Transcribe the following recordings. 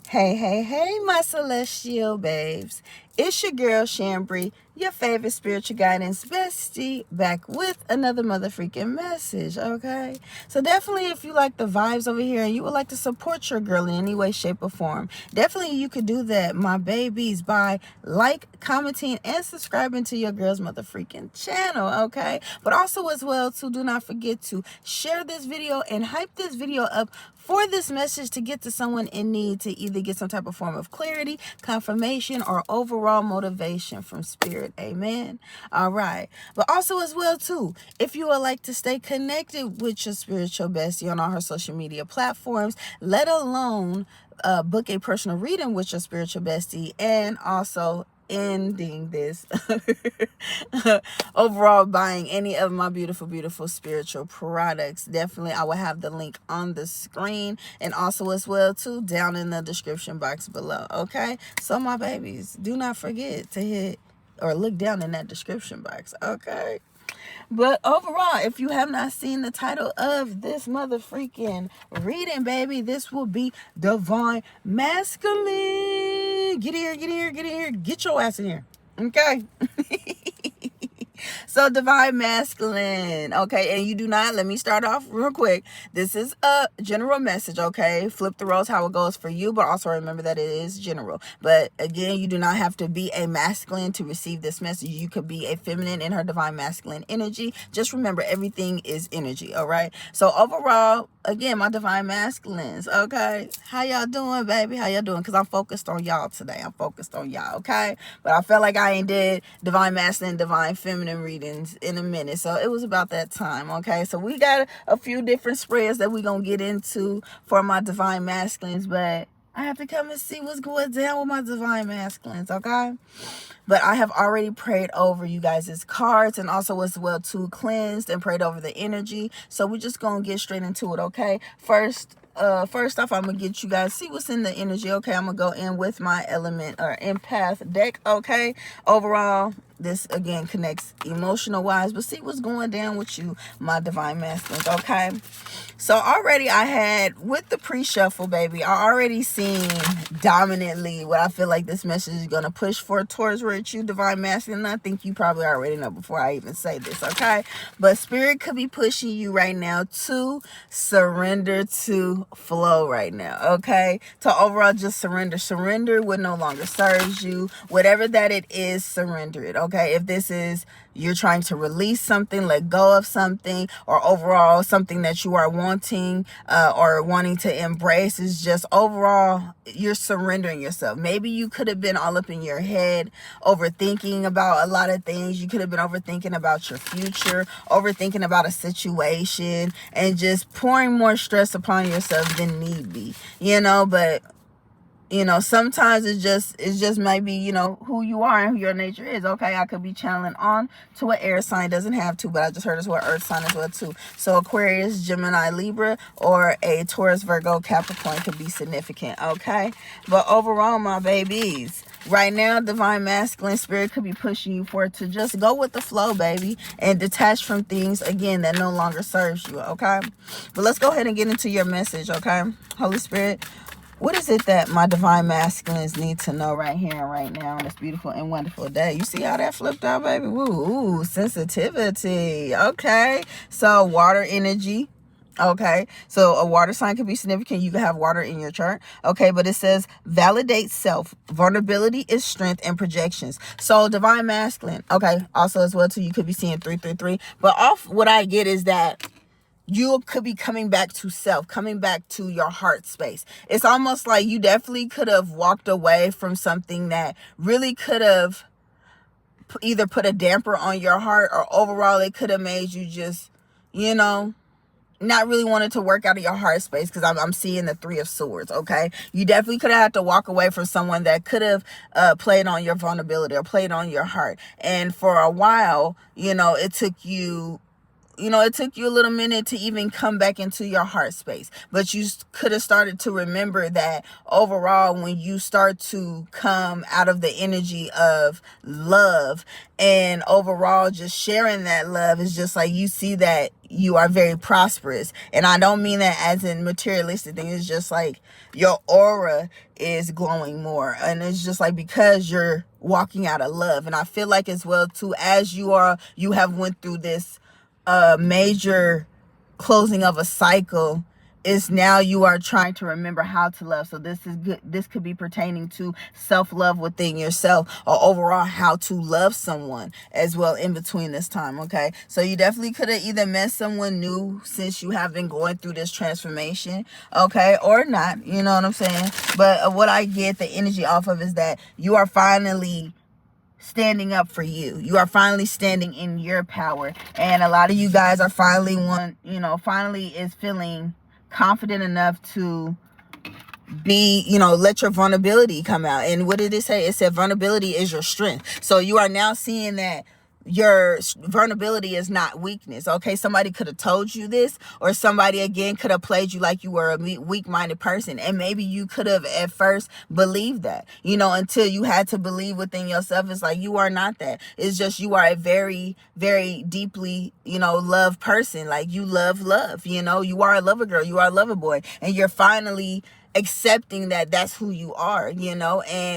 Hey, my celestial babes. It's your girl, Shambry, your favorite spiritual guidance bestie, back with another motherfucking message, okay? So definitely, if you like the vibes over here and you would like to support your girl in any way, shape, or form, definitely you could do that, my babies, by commenting, and subscribing to your girl's motherfucking channel, okay? But also as well, too, do not forget to share this video and hype this video up for this message to get to someone in need to either get some type of form of clarity, confirmation, or overall motivation from spirit. Amen. All right. But also as well too, if you would like to stay connected with your spiritual bestie on all her social media platforms, let alone book a personal reading with your spiritual bestie, and also ending this overall buying any of my beautiful spiritual products, definitely I will have the link on the screen and also as well too down in the description box below. Okay, so my babies, do not forget to hit or look down in that description box. Okay, but overall, if you have not seen the title of this motherfreaking reading, baby, this will be Divine Masculine. Get here. Get your ass in here. Okay. So divine masculine, okay, and you do not, let me start off real quick, this is a general message, okay? Flip the roles how it goes for you, but also remember that it is general. But again, you do not have to be a masculine to receive this message. You could be a feminine in her divine masculine energy. Just remember, everything is energy. All right, so overall, again, my divine masculines, okay, how y'all doing, baby? How y'all doing? Because I'm focused on y'all today. I'm focused on y'all, okay? But I felt like I ain't did divine masculine, divine feminine readings in a minute, so it was about that time. Okay, so we got a few different spreads that we gonna get into for my divine masculines, but I have to come and see what's going down with my divine masculines, okay? But I have already prayed over you guys' cards and also as well too cleansed and prayed over the energy. So we're just gonna get straight into it, okay? First off, I'm gonna get you guys see what's in the energy. Okay, I'm gonna go in with my element or empath deck. Okay, overall, this again connects emotional wise, but see what's going down with you, my divine masculines. Okay, so already I had with the pre-shuffle, baby, I already seen dominantly what I feel like this message is gonna push for towards you, divine masculine. I think you probably already know before I even say this, okay? But spirit could be pushing you right now to surrender to flow right now, okay? To overall just surrender what no longer serves you, whatever that it is, surrender it, okay? If this is you're trying to release something, let go of something, or overall something that you are wanting or wanting to embrace, is just overall you're surrendering yourself. Maybe you could have been all up in your head overthinking about a lot of things. You could have been overthinking about your future, overthinking about a situation, and just pouring more stress upon yourself than need be, but sometimes it just might be, who you are and who your nature is. Okay, I could be channeling on to an air sign, doesn't have to, but I just heard as well earth sign as well too. So Aquarius, Gemini, Libra, or a Taurus, Virgo, Capricorn could be significant. Okay, but overall, my babies, right now, divine masculine spirit could be pushing you for it to just go with the flow, baby, and detach from things again that no longer serves you. Okay, but let's go ahead and get into your message. Okay, Holy Spirit, what is it that my divine masculines need to know right here and right now on this beautiful and wonderful day? You see how that flipped out, baby? Ooh, sensitivity. Okay, so water energy. Okay, so a water sign could be significant. You could have water in your chart. Okay, but it says validate self. Vulnerability is strength and projections. So divine masculine. Okay, also as well too, you could be seeing 333. But off what I get is that you could be coming back to self, coming back to your heart space. It's almost like you definitely could have walked away from something that really could have either put a damper on your heart, or overall it could have made you just, not really wanted to work out of your heart space, because I'm seeing the 3 of Swords, okay? You definitely could have had to walk away from someone that could have played on your vulnerability or played on your heart. And for a while, it took you it took you a little minute to even come back into your heart space, but you could have started to remember that overall, when you start to come out of the energy of love and overall just sharing that love, is just like you see that you are very prosperous. And I don't mean that as in materialistic thing. It's just like your aura is glowing more, and it's just like because you're walking out of love. And I feel like as well too, as you have went through this major closing of a cycle, is now you are trying to remember how to love. So this is good. This could be pertaining to self-love within yourself, or overall how to love someone as well in between this time. Okay, so you definitely could have either met someone new since you have been going through this transformation, okay, or not, you know what I'm saying? But what I get the energy off of is that you are finally standing up for you. You are finally standing in your power. And a lot of you guys are finally finally is feeling confident enough to be, let your vulnerability come out. And what did it say? It said vulnerability is your strength. So you are now seeing that your vulnerability is not weakness. Okay, somebody could have told you this, or somebody again could have played you like you were a weak-minded person, and maybe you could have at first believed that, until you had to believe within yourself. It's like you are not that. It's just you are a very, very deeply loved person. Like you love, you are a lover girl, you are a lover boy, and you're finally accepting that that's who you are,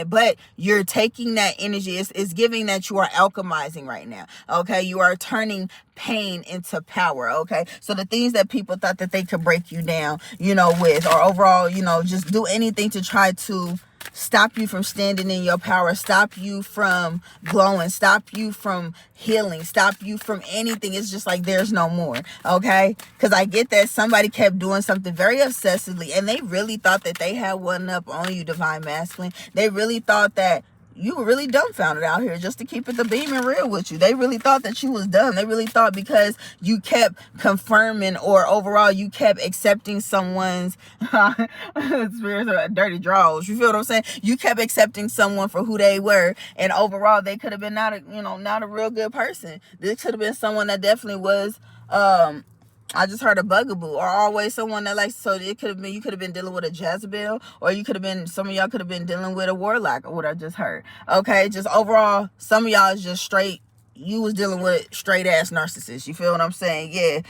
but you're taking that energy. It's giving that you are alchemizing right now. Okay, you are turning pain into power. Okay, so the things that people thought that they could break you down, with, or overall, just do anything to try to stop you from standing in your power, stop you from glowing, stop you from healing, stop you from anything. It's just like there's no more. Okay, because I get that somebody kept doing something very obsessively, and they really thought that they had one up on you, divine masculine. They really thought that you were really dumbfounded out here, just to keep it the beam and real with you. They really thought that you was dumb. They really thought because you kept confirming, or overall you kept accepting someone's spirits or dirty draws. You feel what I'm saying? You kept accepting someone for who they were, and overall they could have been not a real good person. This could have been someone that definitely was I just heard a bugaboo, or always someone that likes, so it could have been, you could have been dealing with a Jezebel, or you could have been, some of y'all could have been dealing with a warlock, or what I just heard. Okay, just overall, some of y'all is just straight, you was dealing with straight ass narcissists. You feel what I'm saying? Yeah.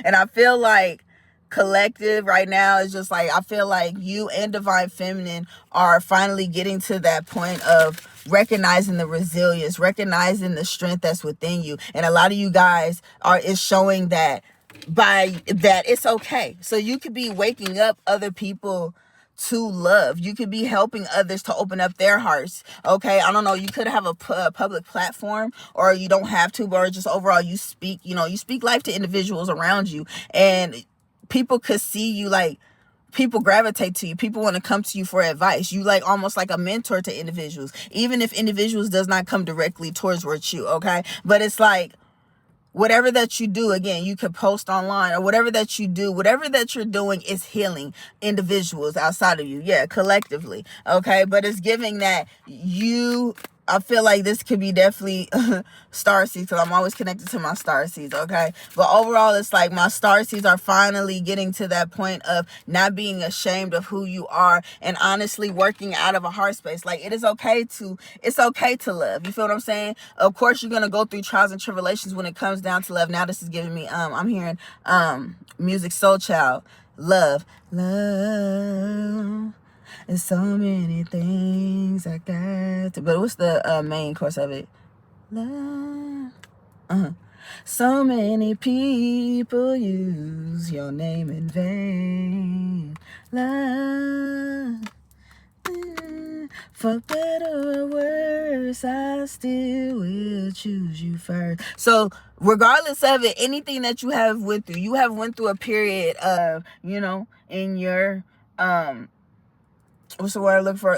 And I feel like collective right now is just like, I feel like you and divine feminine are finally getting to that point of recognizing the resilience, recognizing the strength that's within you. And a lot of you guys is showing that by that it's okay. So you could be waking up other people to love. You could be helping others to open up their hearts. Okay, I don't know, you could have a public platform, or you don't have to, or just overall you speak, you speak life to individuals around you, and people could see you, like people gravitate to you. People want to come to you for advice. You like almost like a mentor to individuals, even if individuals does not come directly towards you. Okay, but it's like whatever that you do, again, you could post online, or whatever that you do, whatever that you're doing is healing individuals outside of you. Yeah, collectively. Okay, but it's giving that I feel like this could be definitely star seeds, because I'm always connected to my star seeds. Okay, but overall, it's like my star seeds are finally getting to that point of not being ashamed of who you are, and honestly working out of a heart space. Like it's okay to love. You feel what I'm saying? Of course, you're gonna go through trials and tribulations when it comes down to love. Now this is giving me I'm hearing music, soul child, love. There's so many things I got to, but what's the main course of it? Love. So many people use your name in vain. Love. For better or worse, I still will choose you first. So regardless of it, anything that you have went through, you have went through a period of, in your what's the word I look for?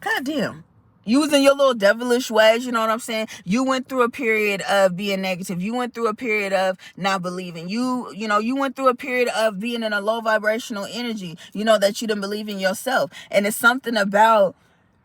Goddamn. Using your little devilish ways, you know what I'm saying? You went through a period of being negative. You went through a period of not believing. You went through a period of being in a low vibrational energy, that you didn't believe in yourself. And it's something about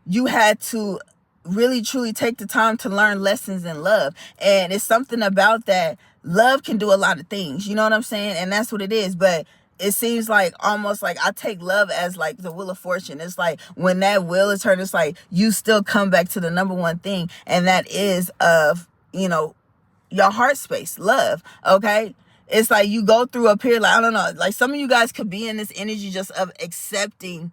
you had to really truly take the time to learn lessons in love. And it's something about that love can do a lot of things, you know what I'm saying? And that's what it is. But it seems like almost like I take love as like the wheel of fortune. It's like when that wheel is turned, it's like you still come back to the number one thing, and that is of, your heart space, love. Okay. It's like you go through a period, like, I don't know, like some of you guys could be in this energy just of accepting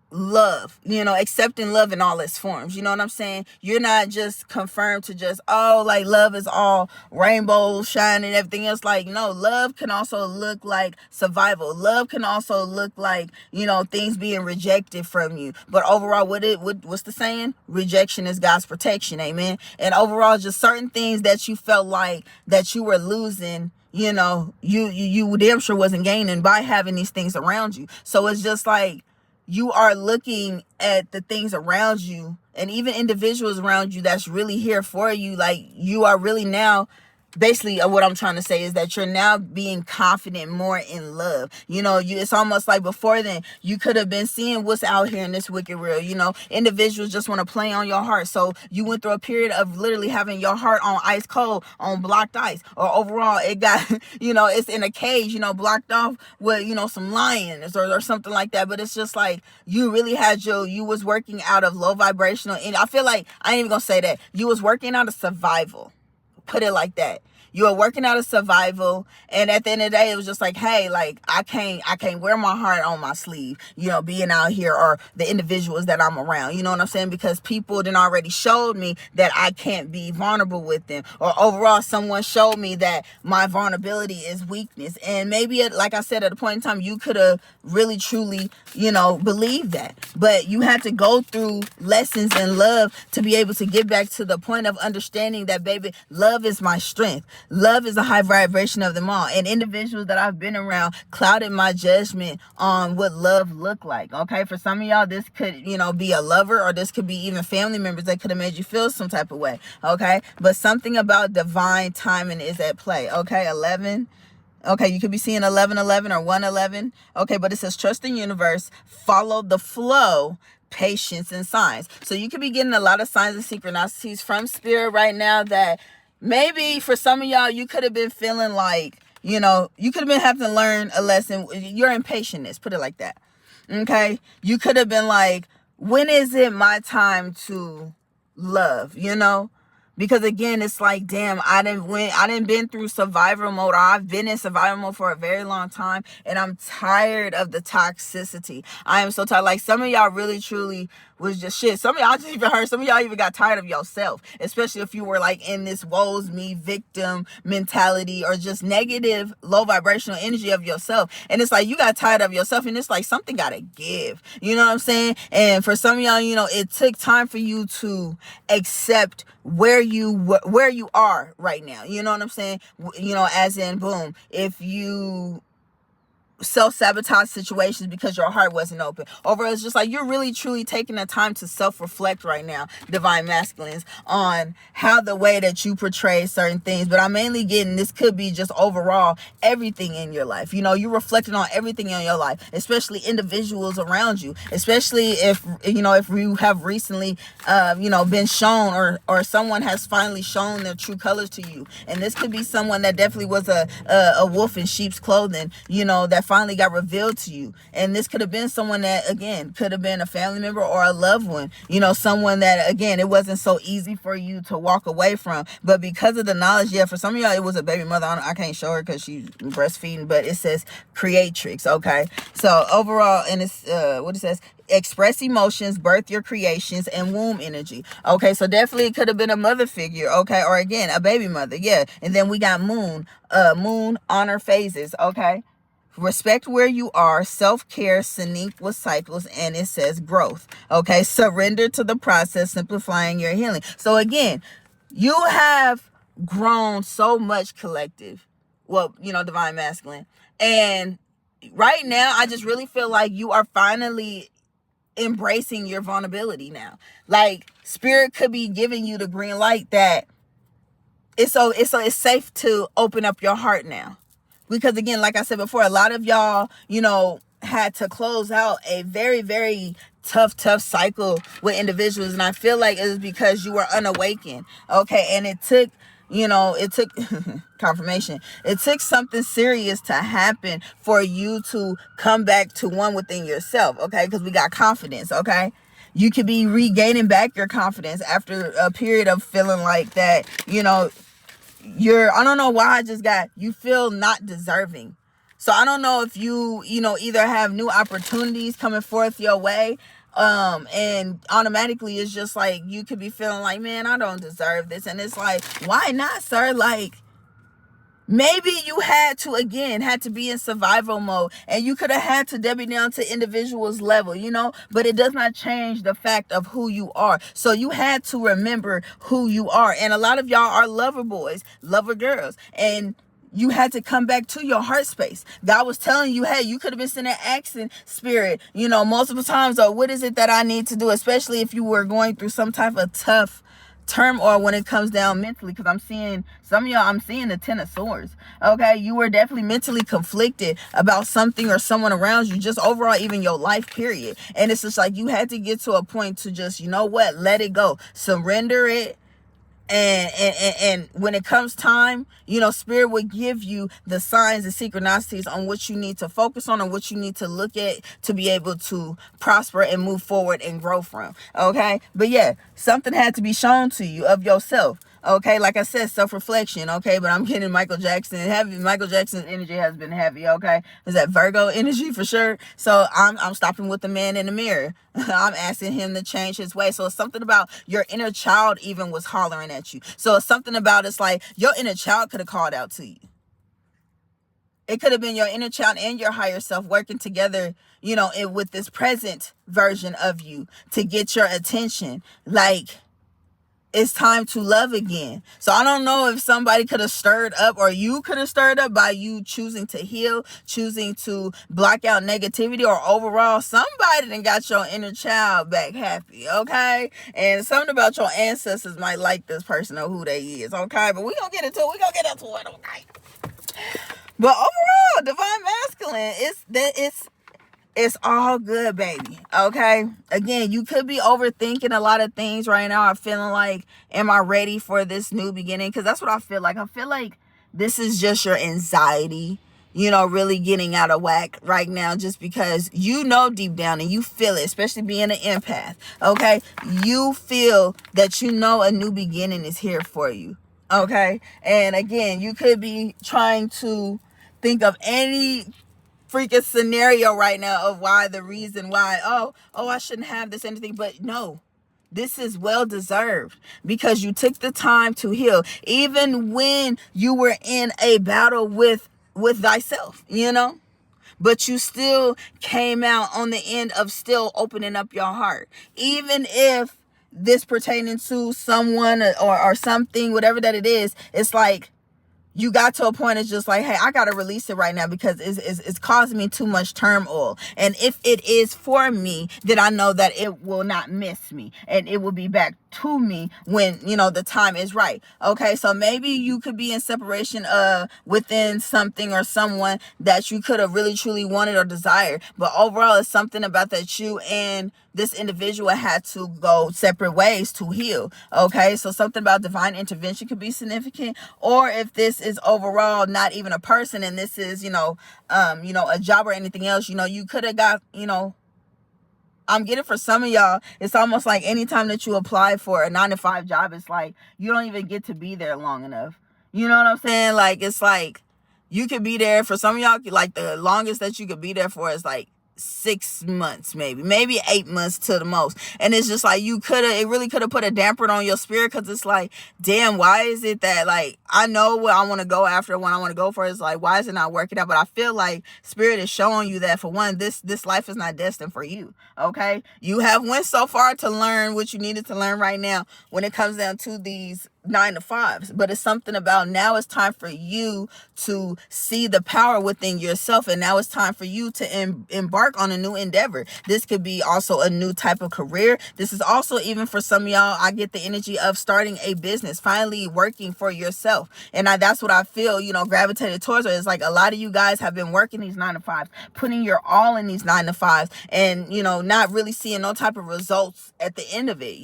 love, accepting love in all its forms. You know what I'm saying? You're not just confirmed to just, oh, like love is all rainbow shine and everything else. Like, no, love can also look like survival. Love can also look like, things being rejected from you. But overall, what's the saying? Rejection is God's protection. Amen. And overall, just certain things that you felt like that you were losing, you damn sure wasn't gaining by having these things around you. So it's just like, you are looking at the things around you and even individuals around you that's really here for you. Like, you are really now, basically what I'm trying to say is that you're now being confident more in love. It's almost like before then you could have been seeing what's out here in this wicked world. Individuals just want to play on your heart. So you went through a period of literally having your heart on ice cold, on blocked ice, or overall it got, it's in a cage, blocked off with, some lions or something like that. But it's just like you really had you was working out of low vibrational. And I feel like I ain't even gonna say that. You was working out of survival. Put it like that. You are working out of survival, and at the end of the day, it was just like, hey, like I can't wear my heart on my sleeve, being out here, or the individuals that I'm around, you know what I'm saying? Because people then already showed me that I can't be vulnerable with them, or overall, someone showed me that my vulnerability is weakness. And maybe, like I said, at a point in time, you could have really truly, believed that, but you had to go through lessons in love to be able to get back to the point of understanding that, baby, love is my strength. Love is a high vibration of them all. And individuals that I've been around clouded my judgment on what love looked like. Okay. For some of y'all, this could, be a lover, or this could be even family members that could have made you feel some type of way. Okay. But something about divine timing is at play. Okay. 11. Okay, you could be seeing 1111 or 111. Okay, but it says trust the universe, follow the flow, patience, and signs. So you could be getting a lot of signs and synchronicities from spirit right now that maybe for some of y'all, you could have been feeling like, you could have been having to learn a lesson. Your impatientness, put it like that. Okay, you could have been like, when is it my time to love, Because again, it's like, damn, I didn't been through survival mode, or I've been in survival mode for a very long time, and I'm tired of the toxicity. I am so tired. Like, some of y'all really truly was just shit. Some of y'all, I just even heard, some of y'all even got tired of yourself, especially if you were like in this woes me victim mentality, or just negative low vibrational energy of yourself. And it's like you got tired of yourself, and it's like something gotta give. You know what I'm saying? And for some of y'all, it took time for you to accept where you are right now. You know what I'm saying? As in, boom, if you self-sabotage situations because your heart wasn't open. Overall, it's just like you're really truly taking the time to self-reflect right now, divine masculines, on how the way that you portray certain things. But I'm mainly getting, this could be just overall everything in your life. You're reflecting on everything in your life, especially individuals around you, especially if you have recently been shown, or someone has finally shown their true colors to you. And this could be someone that definitely was a wolf in sheep's clothing, that finally got revealed to you. And this could have been someone that, again, could have been a family member or a loved one, someone that, again, it wasn't so easy for you to walk away from. But because of the knowledge, for some of y'all, it was a baby mother. I can't show her because she's breastfeeding, but it says creatrix. Okay. So overall, and it's what it says, express emotions, birth your creations, and womb energy. Okay, so definitely it could have been a mother figure, okay, or again, a baby mother, And then we got moon honor phases, okay. Respect where you are, self-care, sync with cycles, and it says growth. Okay, surrender to the process, simplifying your healing. So again, you have grown so much, collective. Well, divine masculine. And right now, I just really feel like you are finally embracing your vulnerability now. Like, spirit could be giving you the green light that it's safe to open up your heart now. Because again, like I said before, a lot of y'all, had to close out a very, very tough cycle with individuals. And I feel like it was because you were unawakened. Okay. And it took it took confirmation. It took something serious to happen for you to come back to one within yourself, okay? Because we got confidence, okay? You could be regaining back your confidence after a period of feeling like that, I don't know why I just got, you feel not deserving. So I don't know if either have new opportunities coming forth your way, and automatically it's just like you could be feeling like, man, I don't deserve this. And it's like, why not, sir? Like, maybe you had to be in survival mode, and you could have had to debit down to individuals level, but it does not change the fact of who you are. So you had to remember who you are. And a lot of y'all are lover boys, lover girls, and you had to come back to your heart space. God was telling you, hey, you could have been sending action spirit, multiple times, or what is it that I need to do, especially if you were going through some type of tough turmoil when it comes down mentally, because I'm seeing some of y'all, I'm seeing the 10 of swords. Okay, you were definitely mentally conflicted about something or someone around you, just overall, even your life period. And it's just like you had to get to a point to just, let it go, surrender it. And when it comes time, spirit will give you the signs and synchronicities on what you need to focus on and what you need to look at to be able to prosper and move forward and grow from. Okay, but yeah, something had to be shown to you of yourself. Okay, like I said, self-reflection. Okay, but I'm getting Michael Jackson heavy. Michael Jackson's energy has been heavy. Okay, is that Virgo energy for sure? So I'm stopping with the man in the mirror. I'm asking him to change his way. So it's something about your inner child even was hollering at you. So it's something about, it's like your inner child could have called out to you. It could have been your inner child and your higher self working together, with this present version of you to get your attention. Like, it's time to love again. So I don't know if somebody could have stirred up, or you could have stirred up by you choosing to heal, choosing to block out negativity, or overall somebody done got your inner child back happy, okay? And something about your ancestors might like this person or who they is, okay? But we're going to get into it, okay? But overall, divine masculine, it's all good, baby. Okay. Again, you could be overthinking a lot of things right now. I'm feeling like, am I ready for this new beginning? Because that's what I feel like. I feel like this is just your anxiety, really getting out of whack right now, just because deep down and you feel it, especially being an empath. Okay. You feel that a new beginning is here for you. Okay. And again, you could be trying to think of any freaking scenario right now of the reason why, I shouldn't have this anything, but no, this is well deserved because you took the time to heal, even when you were in a battle with thyself, but you still came out on the end of still opening up your heart, even if this pertaining to someone or something, whatever that it is. It's like you got to a point, it's just like, hey, I got to release it right now because it's causing me too much turmoil. And if it is for me, then I know that it will not miss me and it will be back to me when, the time is right. Okay. So maybe you could be in separation within something or someone that you could have really truly wanted or desired. But overall, it's something about that you and this individual had to go separate ways to heal. Okay. So something about divine intervention could be significant. Or if this is overall not even a person and this is, a job or anything else, you could have got, I'm getting for some of y'all, it's almost like anytime that you apply for a 9-to-5 job, it's like you don't even get to be there long enough. You know what I'm saying? Like, it's like you could be there for some of y'all, like the longest that you could be there for is like 6 months, maybe 8 months to the most. And it's just like it really could have put a damper on your spirit, because it's like, damn, why is it that, like, I know what I want to go after, when I want to go for, it's like, why is it not working out? But I feel like spirit is showing you that, for one, this life is not destined for you. Okay, you have went so far to learn what you needed to learn right now when it comes down to these 9-to-5s, but it's something about now it's time for you to see the power within yourself, and now it's time for you to embark on a new endeavor. This could be also a new type of career. This is also, even for some of y'all, I get the energy of starting a business, finally working for yourself. And that's what I feel, gravitated towards it. It's like a lot of you guys have been working these 9-to-5s, putting your all in these 9-to-5s, and not really seeing no type of results at the end of it.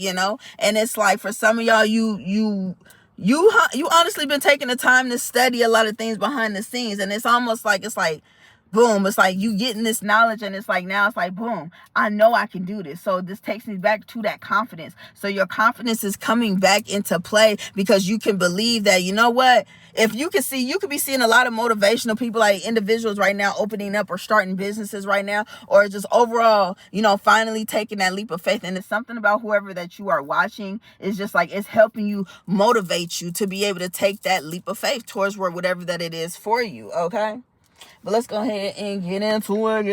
And it's like, for some of y'all, you You honestly been taking the time to study a lot of things behind the scenes, and it's almost like boom, it's like you getting this knowledge, and it's like now it's like boom, I know I can do this. So this takes me back to that confidence. So your confidence is coming back into play because you can believe that, you know what, if you can see, you could be seeing a lot of motivational people, like individuals right now opening up or starting businesses right now, or just overall, finally taking that leap of faith. And it's something about whoever that you are watching is just like, it's helping you, motivate you to be able to take that leap of faith towards whatever that it is for you. Okay. But let's go ahead and get into it.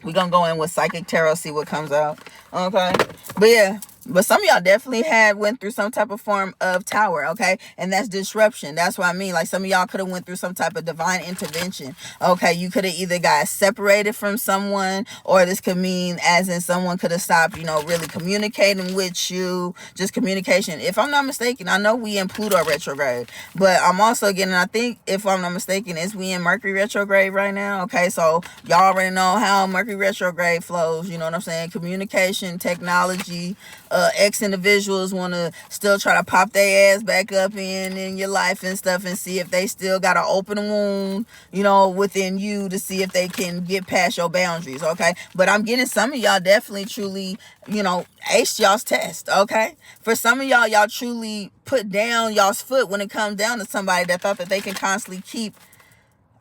We're going to go in with Psychic Tarot, see what comes out. Okay. But yeah. But some of y'all definitely went through some type of form of tower, okay? And that's disruption. That's what I mean. Like some of y'all could have went through some type of divine intervention, okay? You could have either got separated from someone, or this could mean as in someone could have stopped, really communicating with you. Just communication. If I'm not mistaken, I know we in Pluto retrograde, but I'm also getting, I think if I'm not mistaken, is we in Mercury retrograde right now, okay? So y'all already know how Mercury retrograde flows, you know what I'm saying? Communication, technology, ex-individuals want to still try to pop their ass back up in your life and stuff, and see if they still got an open wound, within you, to see if they can get past your boundaries, okay? But I'm getting some of y'all definitely truly, aced y'all's test, okay? For some of y'all truly put down y'all's foot when it comes down to somebody that thought that they can constantly keep.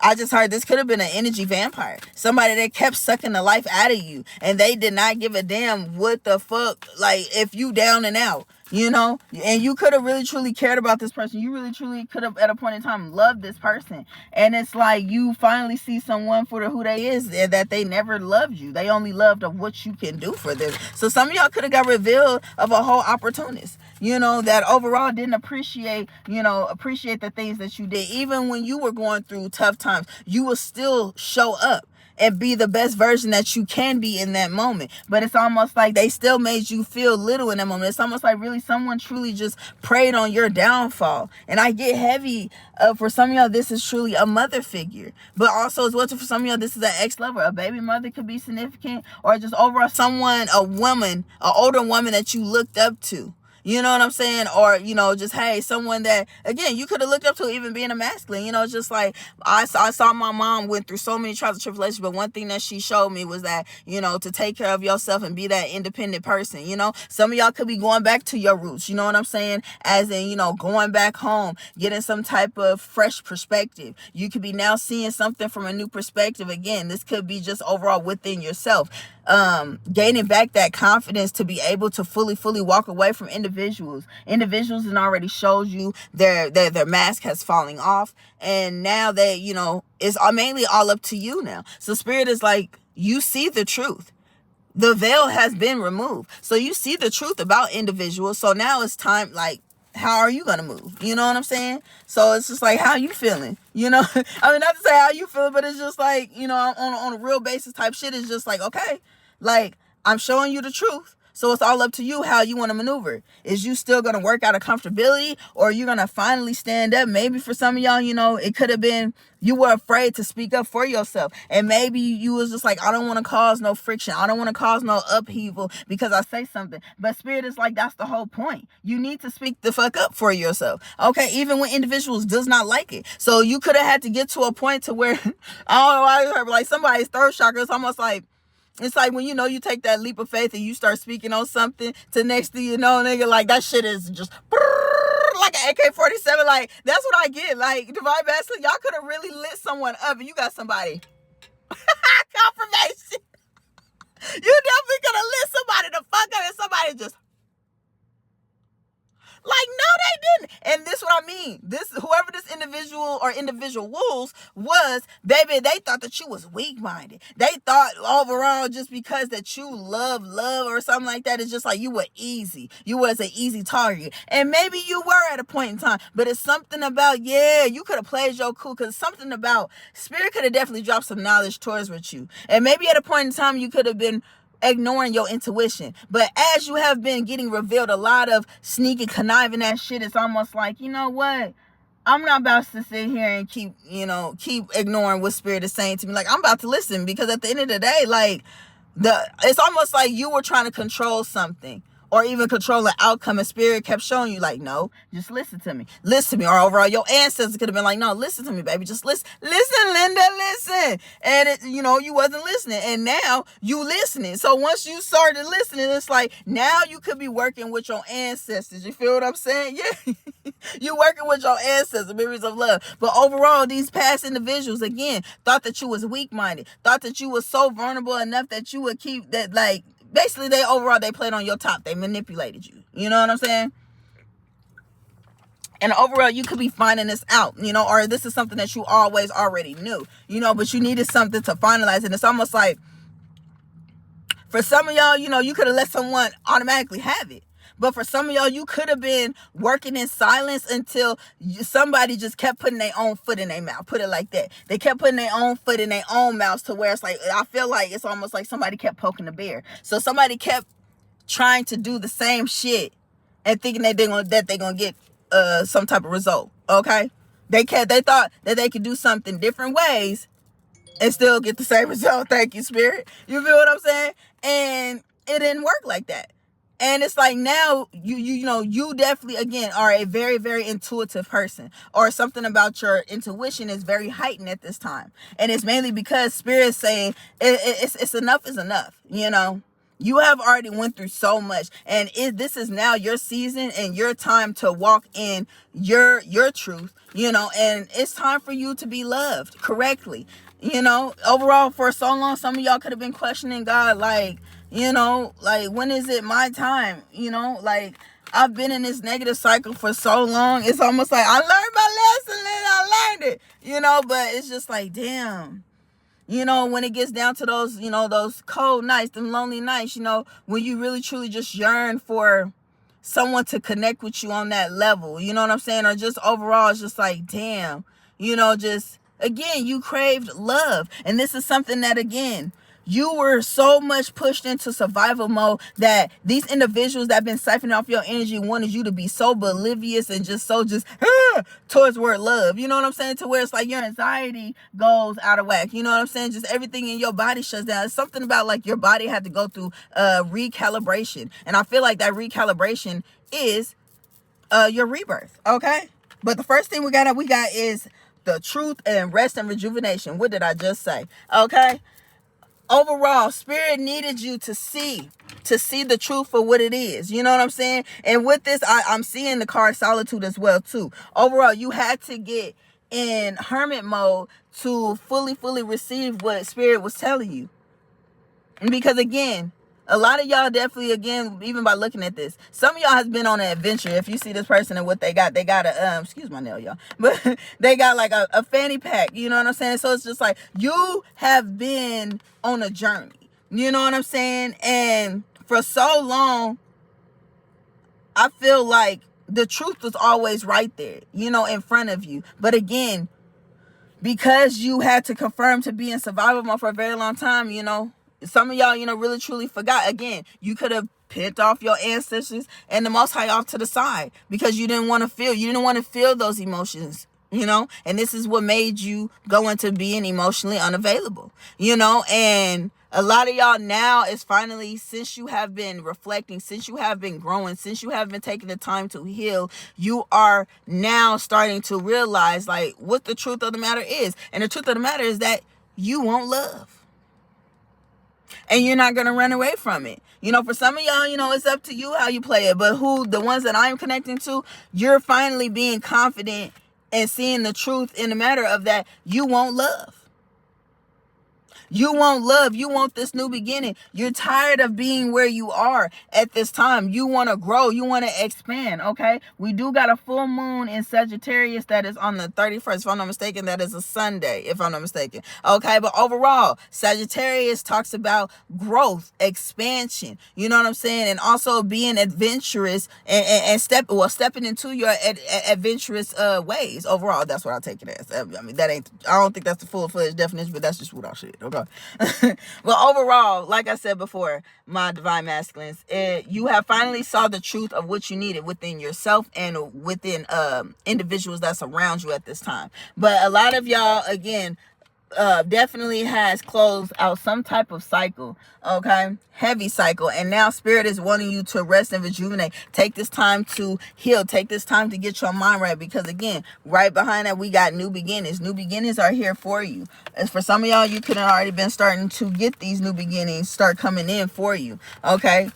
I just heard this could have been an energy vampire. Somebody that kept sucking the life out of you. And they did not give a damn what the fuck. Like, if you down and out, and you could have really truly cared about this person. You really truly could have at a point in time loved this person. And it's like you finally see someone for who they is, and that they never loved you. They only loved of what you can do for them. So some of y'all could have got revealed of a whole opportunist, that overall didn't appreciate the things that you did. Even when you were going through tough times, you will still show up and be the best version that you can be in that moment. But it's almost like they still made you feel little in that moment. It's almost like really someone truly just preyed on your downfall. And I get heavy. For some of y'all, this is truly a mother figure. But also as well, for some of y'all, this is an ex-lover. A baby mother could be significant, or just overall someone, a woman, an older woman that you looked up to. You know what I'm saying? Or, just, hey, someone that, again, you could have looked up to, even being a masculine. Just like, I saw my mom went through so many trials and tribulations, but one thing that she showed me was that, to take care of yourself and be that independent person. Some of y'all could be going back to your roots. You know what I'm saying? As in, going back home, getting some type of fresh perspective. You could be now seeing something from a new perspective. Again, this could be just overall within yourself. Gaining back that confidence to be able to fully walk away from individuals and already showed you their mask has falling off, and now that it's mainly all up to you now. So spirit is like, you see the truth. The veil has been removed, so you see the truth about individuals. So now it's time, like, how are you gonna move? You know what I'm saying? So it's just like, how you feeling? I mean, not to say how you feeling, but it's just like, on a real basis type shit. It's just like, okay, like, I'm showing you the truth. So it's all up to you how you want to maneuver. Is you still going to work out of comfortability, or are you going to finally stand up? Maybe for some of y'all, it could have been you were afraid to speak up for yourself. And maybe you was just like, I don't want to cause no friction. I don't want to cause no upheaval because I say something. But spirit is like, that's the whole point. You need to speak the fuck up for yourself. Okay, even when individuals does not like it. So you could have had to get to a point to where, I don't know why I heard, like somebody's third chakra is almost like, it's like when you take that leap of faith and you start speaking on something, to next thing you know, nigga, like that shit is just like an AK-47. Like, that's what I get. Like, Divine Masculine, y'all could have really lit someone up, and you got somebody. Confirmation. You definitely could have lit somebody the fuck up, and somebody just, like, no, they didn't. And this what I mean. Whoever this individual or individuals was, baby, they thought that you was weak-minded. They thought overall just because that you love or something like that, it's just like you were easy. You was an easy target. And maybe you were at a point in time. But it's something about, you could have played your cool, because something about spirit could have definitely dropped some knowledge towards with you. And maybe at a point in time you could have been ignoring your intuition. But as you have been getting revealed a lot of sneaky conniving that shit, it's almost like, you know what? I'm not about to sit here and keep ignoring what spirit is saying to me. Like, I'm about to listen, because at the end of the day, like, it's almost like you were trying to control something, or even control the outcome, and spirit kept showing you like, no, just listen to me, or overall your ancestors could have been like, no, listen to me, baby, just listen, Linda, listen. And you wasn't listening, and now you listening. So once you started listening, it's like now you could be working with your ancestors. You feel what I'm saying? Yeah. You working with your ancestors, memories of love. But overall, these past individuals, again, thought that you was weak-minded, thought that you was so vulnerable enough that you would keep that, like, basically they played on your top. They manipulated you. You know what I'm saying? And overall, you could be finding this out, or this is something that you always already knew, but you needed something to finalize. And it's almost like, for some of y'all, you could have let someone automatically have it. But for some of y'all, you could have been working in silence until somebody just kept putting their own foot in their mouth. Put it like that. They kept putting their own foot in their own mouths to where it's like, I feel like it's almost like somebody kept poking the bear. So somebody kept trying to do the same shit and thinking that they're gonna get some type of result. Okay? They thought that they could do something different ways and still get the same result. Thank you, Spirit. You feel what I'm saying? And it didn't work like that. And it's like now you definitely, again, are a very, very intuitive person, or something about your intuition is very heightened at this time. And it's mainly because Spirit's saying it's enough is enough. You have already went through so much, and this is now your season and your time to walk in your truth, and it's time for you to be loved correctly. Overall, for so long, some of y'all could have been questioning God, like, like, when is it my time? Like, I've been in this negative cycle for so long. It's almost like I learned my lesson and I learned it, but it's just like, damn. When it gets down to those, those cold nights, them lonely nights, when you really truly just yearn for someone to connect with you on that level, you know what I'm saying? Or just overall, it's just like, damn, just, again, you craved love. And this is something that, again, you were so much pushed into survival mode that these individuals that have been siphoning off your energy wanted you to be so oblivious and just towards word love. You know what I'm saying? To where it's like your anxiety goes out of whack. You know what I'm saying? Just everything in your body shuts down. It's something about like your body had to go through recalibration. And I feel like that recalibration is your rebirth. Okay? But the first thing we got is the truth and rest and rejuvenation. What did I just say? Okay? Overall, Spirit needed you to see the truth for what it is. You know what I'm saying? And with this, I'm seeing the card solitude as well too. Overall, you had to get in hermit mode to fully receive what Spirit was telling you. Because again, a lot of y'all definitely, again, even by looking at this, some of y'all has been on an adventure. If you see this person and what they got a, excuse my nail, y'all, but they got like a fanny pack, you know what I'm saying? So it's just like, you have been on a journey, you know what I'm saying? And for so long, I feel like the truth was always right there, in front of you. But again, because you had to confirm to be in survival mode for a very long time, some of y'all, really truly forgot. Again, you could have picked off your ancestors and the Most High off to the side because you didn't want to feel those emotions, and this is what made you go into being emotionally unavailable, and a lot of y'all now is finally, since you have been reflecting, since you have been growing, since you have been taking the time to heal, you are now starting to realize like what the truth of the matter is. And the truth of the matter is that you want love. And you're not going to run away from it. For some of y'all, it's up to you how you play it. But the ones that I'm connecting to, you're finally being confident and seeing the truth in the matter of that you want love. You want love. You want this new beginning. You're tired of being where you are at this time. You want to grow. You want to expand, okay? We do got a full moon in Sagittarius that is on the 31st. If I'm not mistaken, that is a Sunday, if I'm not mistaken. Okay, but overall, Sagittarius talks about growth, expansion. You know what I'm saying? And also being adventurous and stepping into your adventurous ways. Overall, that's what I take it as. I mean, I don't think that's the full-fledged definition, but that's just what I said, okay? Well, overall, like I said before, my divine masculines, you have finally saw the truth of what you needed within yourself and within individuals that's around you at this time. But a lot of y'all, again, definitely has closed out some type of cycle, okay, heavy cycle, and now spirit is wanting you to rest and rejuvenate. Take this time to heal, take this time to get your mind right, because again, right behind that we got new beginnings. New beginnings are here for you. As for some of y'all, you could have already been starting to get these new beginnings start coming in for you, okay,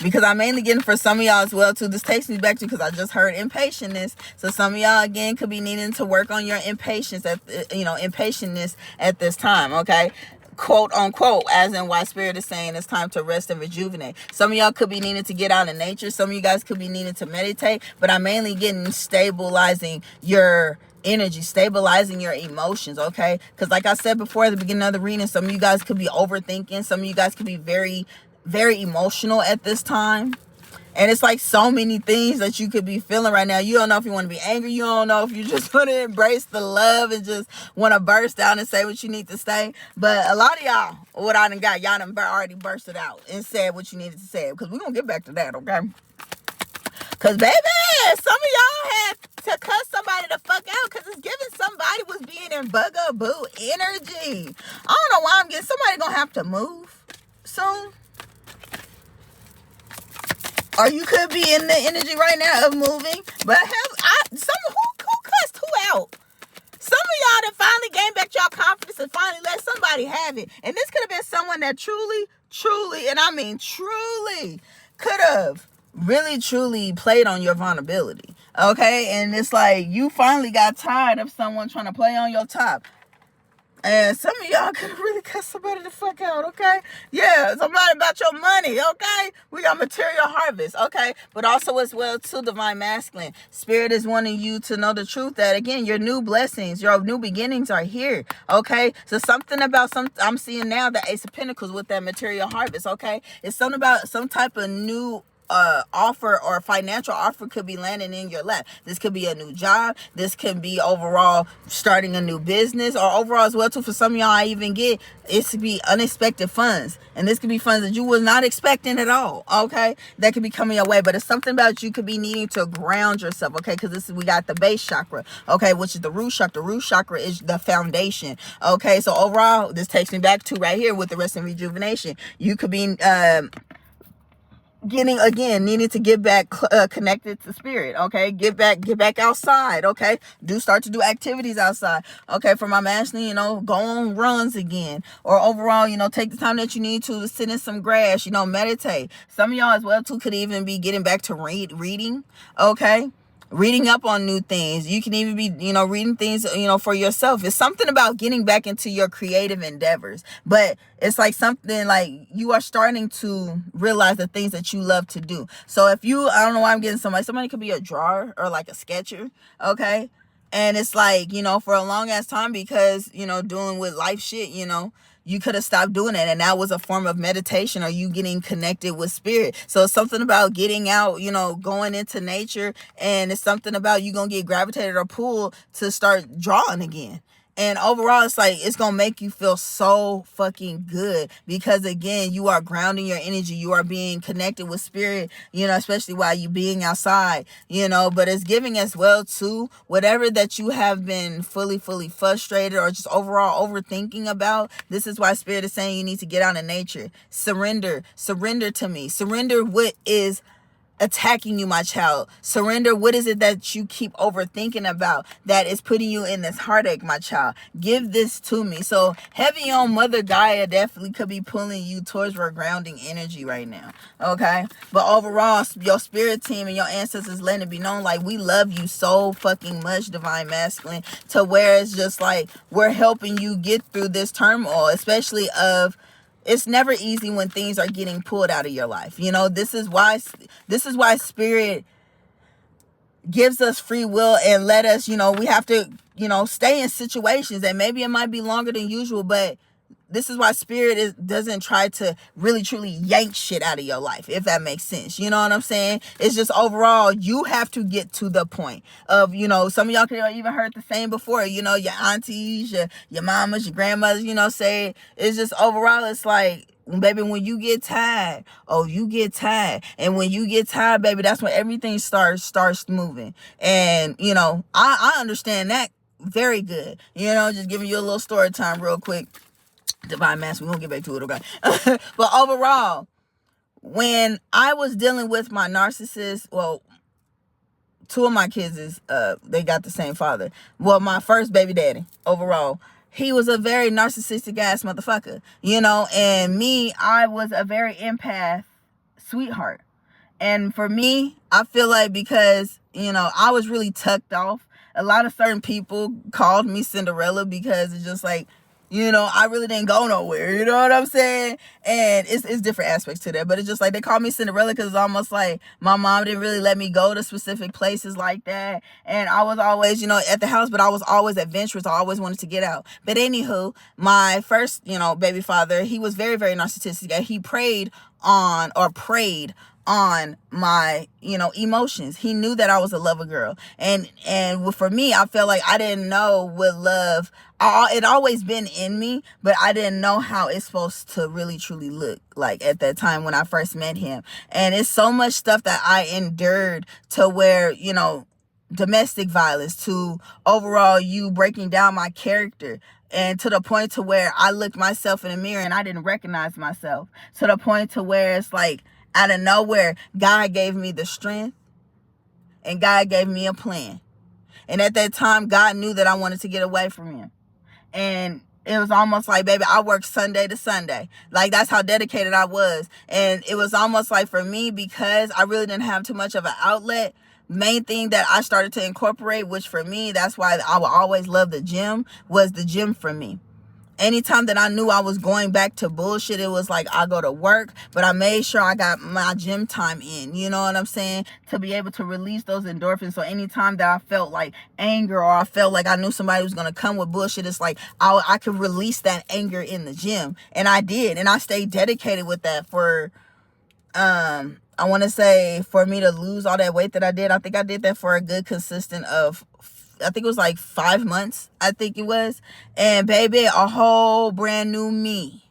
because I'm mainly getting for some of y'all as well too. This takes me back to, because I just heard impatientness. So some of y'all again could be needing to work on your impatience impatientness at this time, okay, quote unquote, as in why spirit is saying it's time to rest and rejuvenate. Some of y'all could be needing to get out in nature. Some of you guys could be needing to meditate, but I'm mainly getting stabilizing your energy, stabilizing your emotions, okay, because like I said before at the beginning of the reading, some of you guys could be overthinking. Some of you guys could be very, very emotional at this time. And it's like so many things that you could be feeling right now. You don't know if you want to be angry. You don't know if you just want to embrace the love and just want to burst out and say what you need to say. But a lot of y'all, what I done got, y'all done already bursted out and said what you needed to say. Because we're going to get back to that, okay? Because, baby, some of y'all had to cuss somebody the fuck out because it's giving somebody was being in bugaboo energy. I don't know why I'm getting, somebody going to have to move soon. Or you could be in the energy right now of moving. But who cussed who out? Some of y'all that finally gained back y'all confidence and finally let somebody have it. And this could have been someone that truly, and I mean truly, could have really, truly played on your vulnerability. Okay? And it's like you finally got tired of someone trying to play on your top. And some of y'all could really cut somebody the fuck out, okay? Yeah, somebody about your money, okay? We got material harvest, okay? But also as well, too, divine masculine. Spirit is wanting you to know the truth that, again, your new blessings, your new beginnings are here, okay? So something about I'm seeing now the Ace of Pentacles with that material harvest, okay? It's something about some type of new offer or financial offer could be landing in your lap. This could be a new job. This could be overall starting a new business, or overall as well too. For some of y'all, I even get it could be unexpected funds, and this could be funds that you was not expecting at all. Okay, that could be coming your way, but it's something about you could be needing to ground yourself. Okay, because we got the base chakra. Okay, which is the root chakra. The root chakra is the foundation. Okay, so overall, this takes me back to right here with the rest and rejuvenation. You could be needing to get back connected to spirit. Okay, get back outside. Okay, start to do activities outside. Okay, for my masculine, go on runs again, or overall, take the time that you need to sit in some grass, meditate. Some of y'all as well too could even be getting back to reading. Okay, reading up on new things. You can even be, reading things, for yourself. It's something about getting back into your creative endeavors. But it's like something like you are starting to realize the things that you love to do. So if I don't know why I'm getting somebody could be a drawer or like a sketcher. Okay. And it's like, for a long ass time, because, doing with life shit, you could have stopped doing it, and that was a form of meditation, or you getting connected with spirit. So it's something about getting out, going into nature, and it's something about you gonna get gravitated or pulled to start drawing again. And overall, it's like it's gonna make you feel so fucking good, because again, you are grounding your energy, you are being connected with spirit, especially while you being outside, but it's giving as well too, whatever that you have been fully frustrated or just overall overthinking about. This is why spirit is saying you need to get out in nature. Surrender to me. Surrender what is attacking you, my child. Surrender what is it that you keep overthinking about that is putting you in this heartache, my child. Give this to me. So heavy on Mother Gaia definitely could be pulling you towards your grounding energy right now. Okay, but overall, your spirit team and your ancestors letting it be known, like, we love you so fucking much, divine masculine, to where it's just like we're helping you get through this turmoil, especially of it's never easy when things are getting pulled out of your life. This is why spirit gives us free will and let us, we have to, stay in situations, and maybe it might be longer than usual, but this is why spirit doesn't try to really truly yank shit out of your life, if that makes sense. You know what I'm saying? It's just overall, you have to get to the point of, some of y'all could have even heard the saying before, your aunties, your mamas, your grandmothers, say, it's just overall, it's like, baby, when you get tired, you get tired. And when you get tired, baby, that's when everything starts moving. And, I understand that very good. Just giving you a little story time real quick. Divine Master, we're going to get back to it, okay? But overall, when I was dealing with my narcissist, well, two of my kids they got the same father. Well, my first baby daddy, overall, he was a very narcissistic ass motherfucker, and me, I was a very empath sweetheart. And for me, I feel like because, I was really tucked off, a lot of certain people called me Cinderella because it's just like, I really didn't go nowhere. You know what I'm saying? And it's different aspects to that. But it's just like they call me Cinderella because it's almost like my mom didn't really let me go to specific places like that. And I was always, at the house, but I was always adventurous. I always wanted to get out. But anywho, my first, baby father, he was very, very narcissistic. He preyed on my emotions. He knew that I was a lover girl, and for me, I felt like I didn't know what love, it always been in me, but I didn't know how it's supposed to really truly look like at that time when I first met him. And it's so much stuff that I endured, to where domestic violence, to overall you breaking down my character, and to the point to where I looked myself in the mirror and I didn't recognize myself, to the point to where it's like, out of nowhere, God gave me the strength, and God gave me a plan. And at that time, God knew that I wanted to get away from him. And it was almost like, baby, I worked Sunday to Sunday. Like, that's how dedicated I was. And it was almost like, for me, because I really didn't have too much of an outlet, main thing that I started to incorporate, which for me, that's why I will always love the gym, was the gym for me. Anytime that I knew I was going back to bullshit, it was like I go to work, but I made sure I got my gym time in, you know what I'm saying? To be able to release those endorphins. So anytime that I felt like anger, or I felt like I knew somebody was going to come with bullshit, it's like I could release that anger in the gym. And I did. And I stayed dedicated with that for, I want to say, for me to lose all that weight that I did. I think I did that for a good consistent of, I think it was like 5 months, I think it was. And baby, a whole brand new me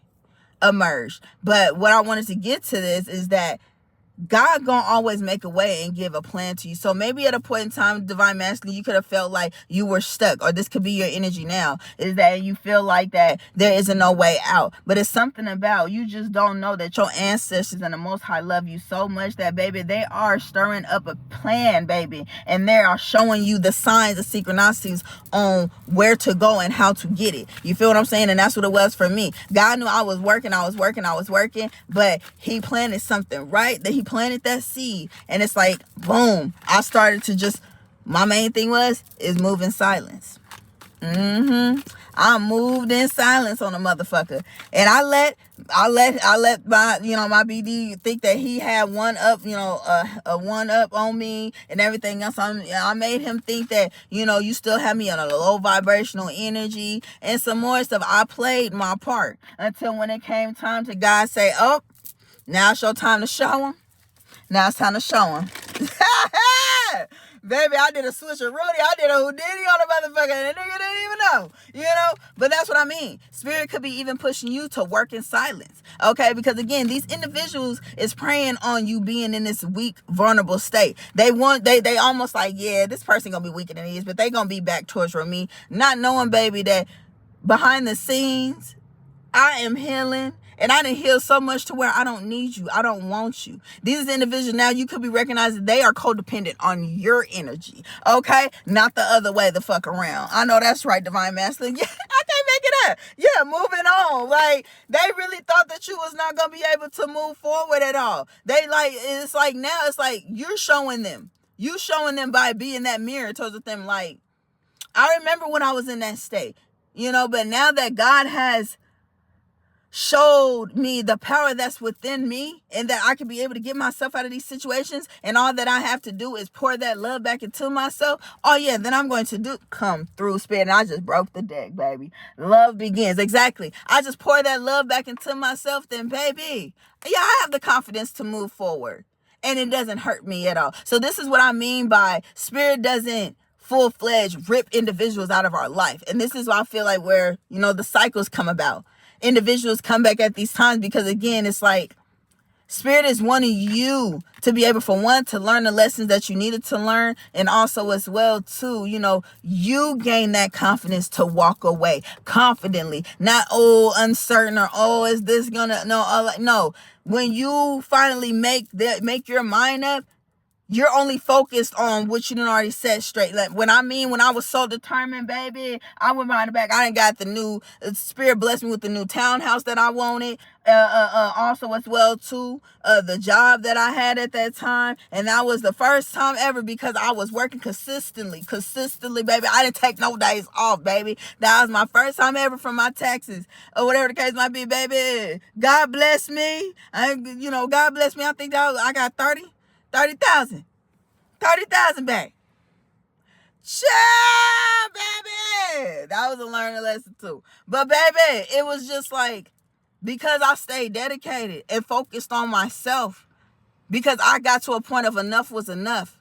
emerged. But what I wanted to get to this is that God gonna always make a way and give a plan to you. So maybe at a point in time, Divine Masculine, you could have felt like you were stuck, or this could be your energy now, is that you feel like that there isn't no way out. But it's something about, you just don't know that your ancestors and the Most High love you so much that, baby, they are stirring up a plan, baby. And they are showing you the signs, the synchronicities on where to go and how to get it. You feel what I'm saying? And that's what it was for me. God knew I was working, but he planted something, right? That he planted that seed, and it's like, boom, I started to just, my main thing is move in silence. I moved in silence on a motherfucker, and I let my my BD think that he had one up, a one up on me and everything else. I made him think that you still have me on a low vibrational energy and some more stuff. I played my part until when it came time to God say, oh, now it's your time to show him. Now it's time to show him. Baby, I did a switcheroo. I did a Houdini on the motherfucker, and the nigga didn't even know, But that's what I mean. Spirit could be even pushing you to work in silence, okay? Because again, these individuals is preying on you being in this weak, vulnerable state. They almost like, yeah, this person gonna be weaker than he is, but they gonna be back towards me, not knowing, baby, that behind the scenes, I am healing. And I done healed so much to where I don't need you. I don't want you. These individuals now, you could be recognizing they are codependent on your energy. Okay? Not the other way the fuck around. I know that's right, Divine Masculine. Yeah, I can't make it up. Yeah, moving on. Like, they really thought that you was not going to be able to move forward at all. It's like now, it's like you're showing them. You showing them by being that mirror towards them. Like, I remember when I was in that state, but now that God has showed me the power that's within me, and that I can be able to get myself out of these situations, and all that I have to do is pour that love back into myself. Oh yeah, then I'm going to come through, Spirit. And I just broke the deck, baby. Love begins. Exactly. I just pour that love back into myself, then baby, yeah, I have the confidence to move forward, and it doesn't hurt me at all. So this is what I mean by Spirit doesn't full-fledged rip individuals out of our life. And this is why I feel like where the cycles come about. Individuals come back at these times, because again, it's like Spirit is wanting you to be able, for one, to learn the lessons that you needed to learn, and also as well too, you gain that confidence to walk away confidently, not uncertain, or is this gonna, no. When you finally make your mind up, you're only focused on what you done already set straight. Like when I was so determined, baby, I went behind the back. I done got the new Spirit blessed me with the new townhouse that I wanted. Also as well too, the job that I had at that time, and that was the first time ever, because I was working consistently, baby. I didn't take no days off, baby. That was my first time ever from my taxes, or whatever the case might be, baby. God bless me. God bless me. I think I got 30,000 back. Chill, baby. That was a learning lesson too. But baby, it was just like, because I stayed dedicated and focused on myself, because I got to a point of enough was enough.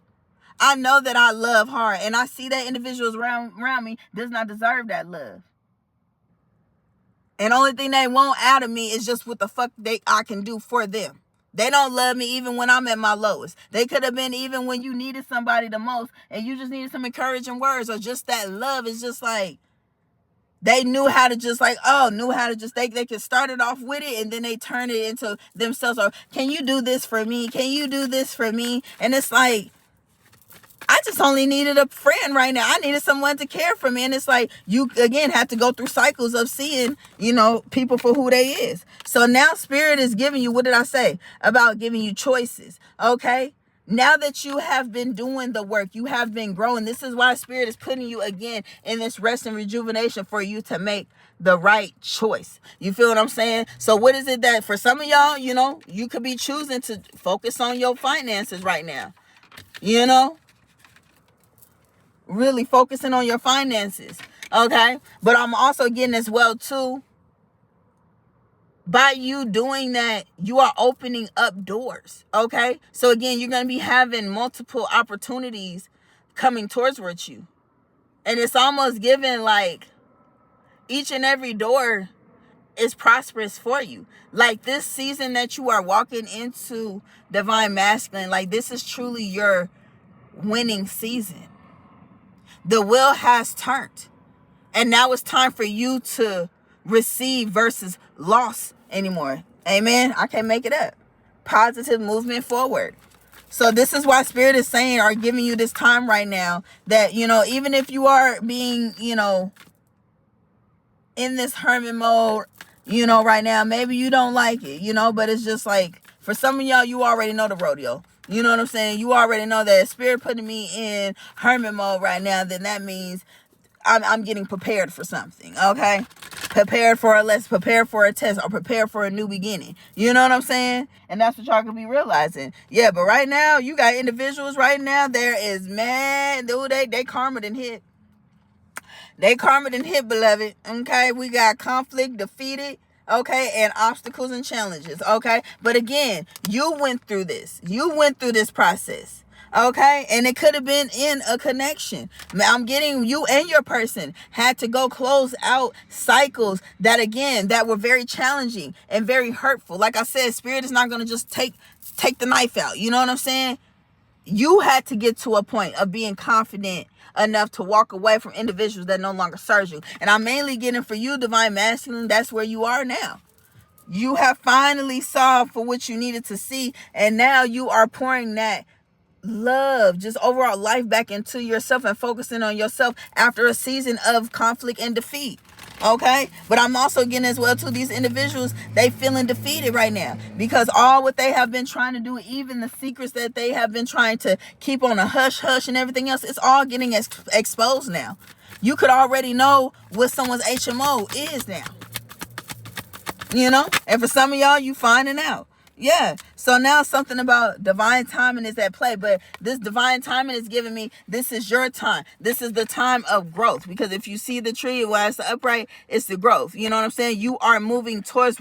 I know that I love hard, and I see that individuals around me does not deserve that love. And only thing they want out of me is just what the fuck I can do for them. They don't love me even when I'm at my lowest. They could have been even when you needed somebody the most, and you just needed some encouraging words, or just that love. Is just like, they knew how to just like, they could start it off with it, and then they turn it into themselves. Or, can you do this for me? Can you do this for me? And it's like, I just only needed a friend right now. I needed someone to care for me. And it's like, you, again, have to go through cycles of seeing, people for who they is. So now Spirit is giving you, what did I say? About giving you choices. Okay? Now that you have been doing the work, you have been growing. This is why Spirit is putting you again in this rest and rejuvenation, for you to make the right choice. You feel what I'm saying? So what is it that for some of y'all, you could be choosing to focus on your finances right now. Really focusing on your finances. Okay? But I'm also getting as well too, by you doing that, you are opening up doors. Okay? So again, you're going to be having multiple opportunities coming towards you. And it's almost given like each and every door is prosperous for you. Like this season that you are walking into, divine masculine, like this is truly your winning season. The wheel has turned, and now it's time for you to receive versus loss anymore. Amen. I can't make it up. Positive movement forward. So this is why Spirit is saying, or giving you this time right now, that, even if you are being, in this hermit mode, right now, maybe you don't like it, but it's just like, for some of y'all, you already know the rodeo. You know what I'm saying? You already know that Spirit putting me in hermit mode right now, then that means I'm getting prepared for something, okay? Prepared for a lesson, prepared for a test, or prepared for a new beginning. You know what I'm saying? And that's what y'all could be realizing. Yeah, but right now, you got individuals right now, there is, man, dude, they karma done hit. They karma done hit, beloved. Okay, we got conflict defeated. Okay, and obstacles and challenges. Okay, but again, you went through this. You went through this process. Okay, and it could have been in a connection. I'm getting you and your person had to go close out cycles that, again, that were very challenging and very hurtful. Like I said, Spirit is not going to just take the knife out. You know what I'm saying? You had to get to a point of being confident enough to walk away from individuals that no longer serve you. And I'm mainly getting, for you, divine masculine, that's where you are now. You have finally saw for what you needed to see, and now you are pouring that love, just overall life, back into yourself and focusing on yourself after a season of conflict and defeat. Okay, but I'm also getting as well to these individuals, they feeling defeated right now, because all what they have been trying to do, even the secrets that they have been trying to keep on a hush and everything else, it's all getting exposed now. You could already know what someone's HMO is now, and for some of y'all, you finding out. Yeah. So now something about divine timing is at play. But this divine timing is giving me, this is your time. This is the time of growth. Because if you see the tree, while it's the upright, it's the growth. You know what I'm saying? You are moving towards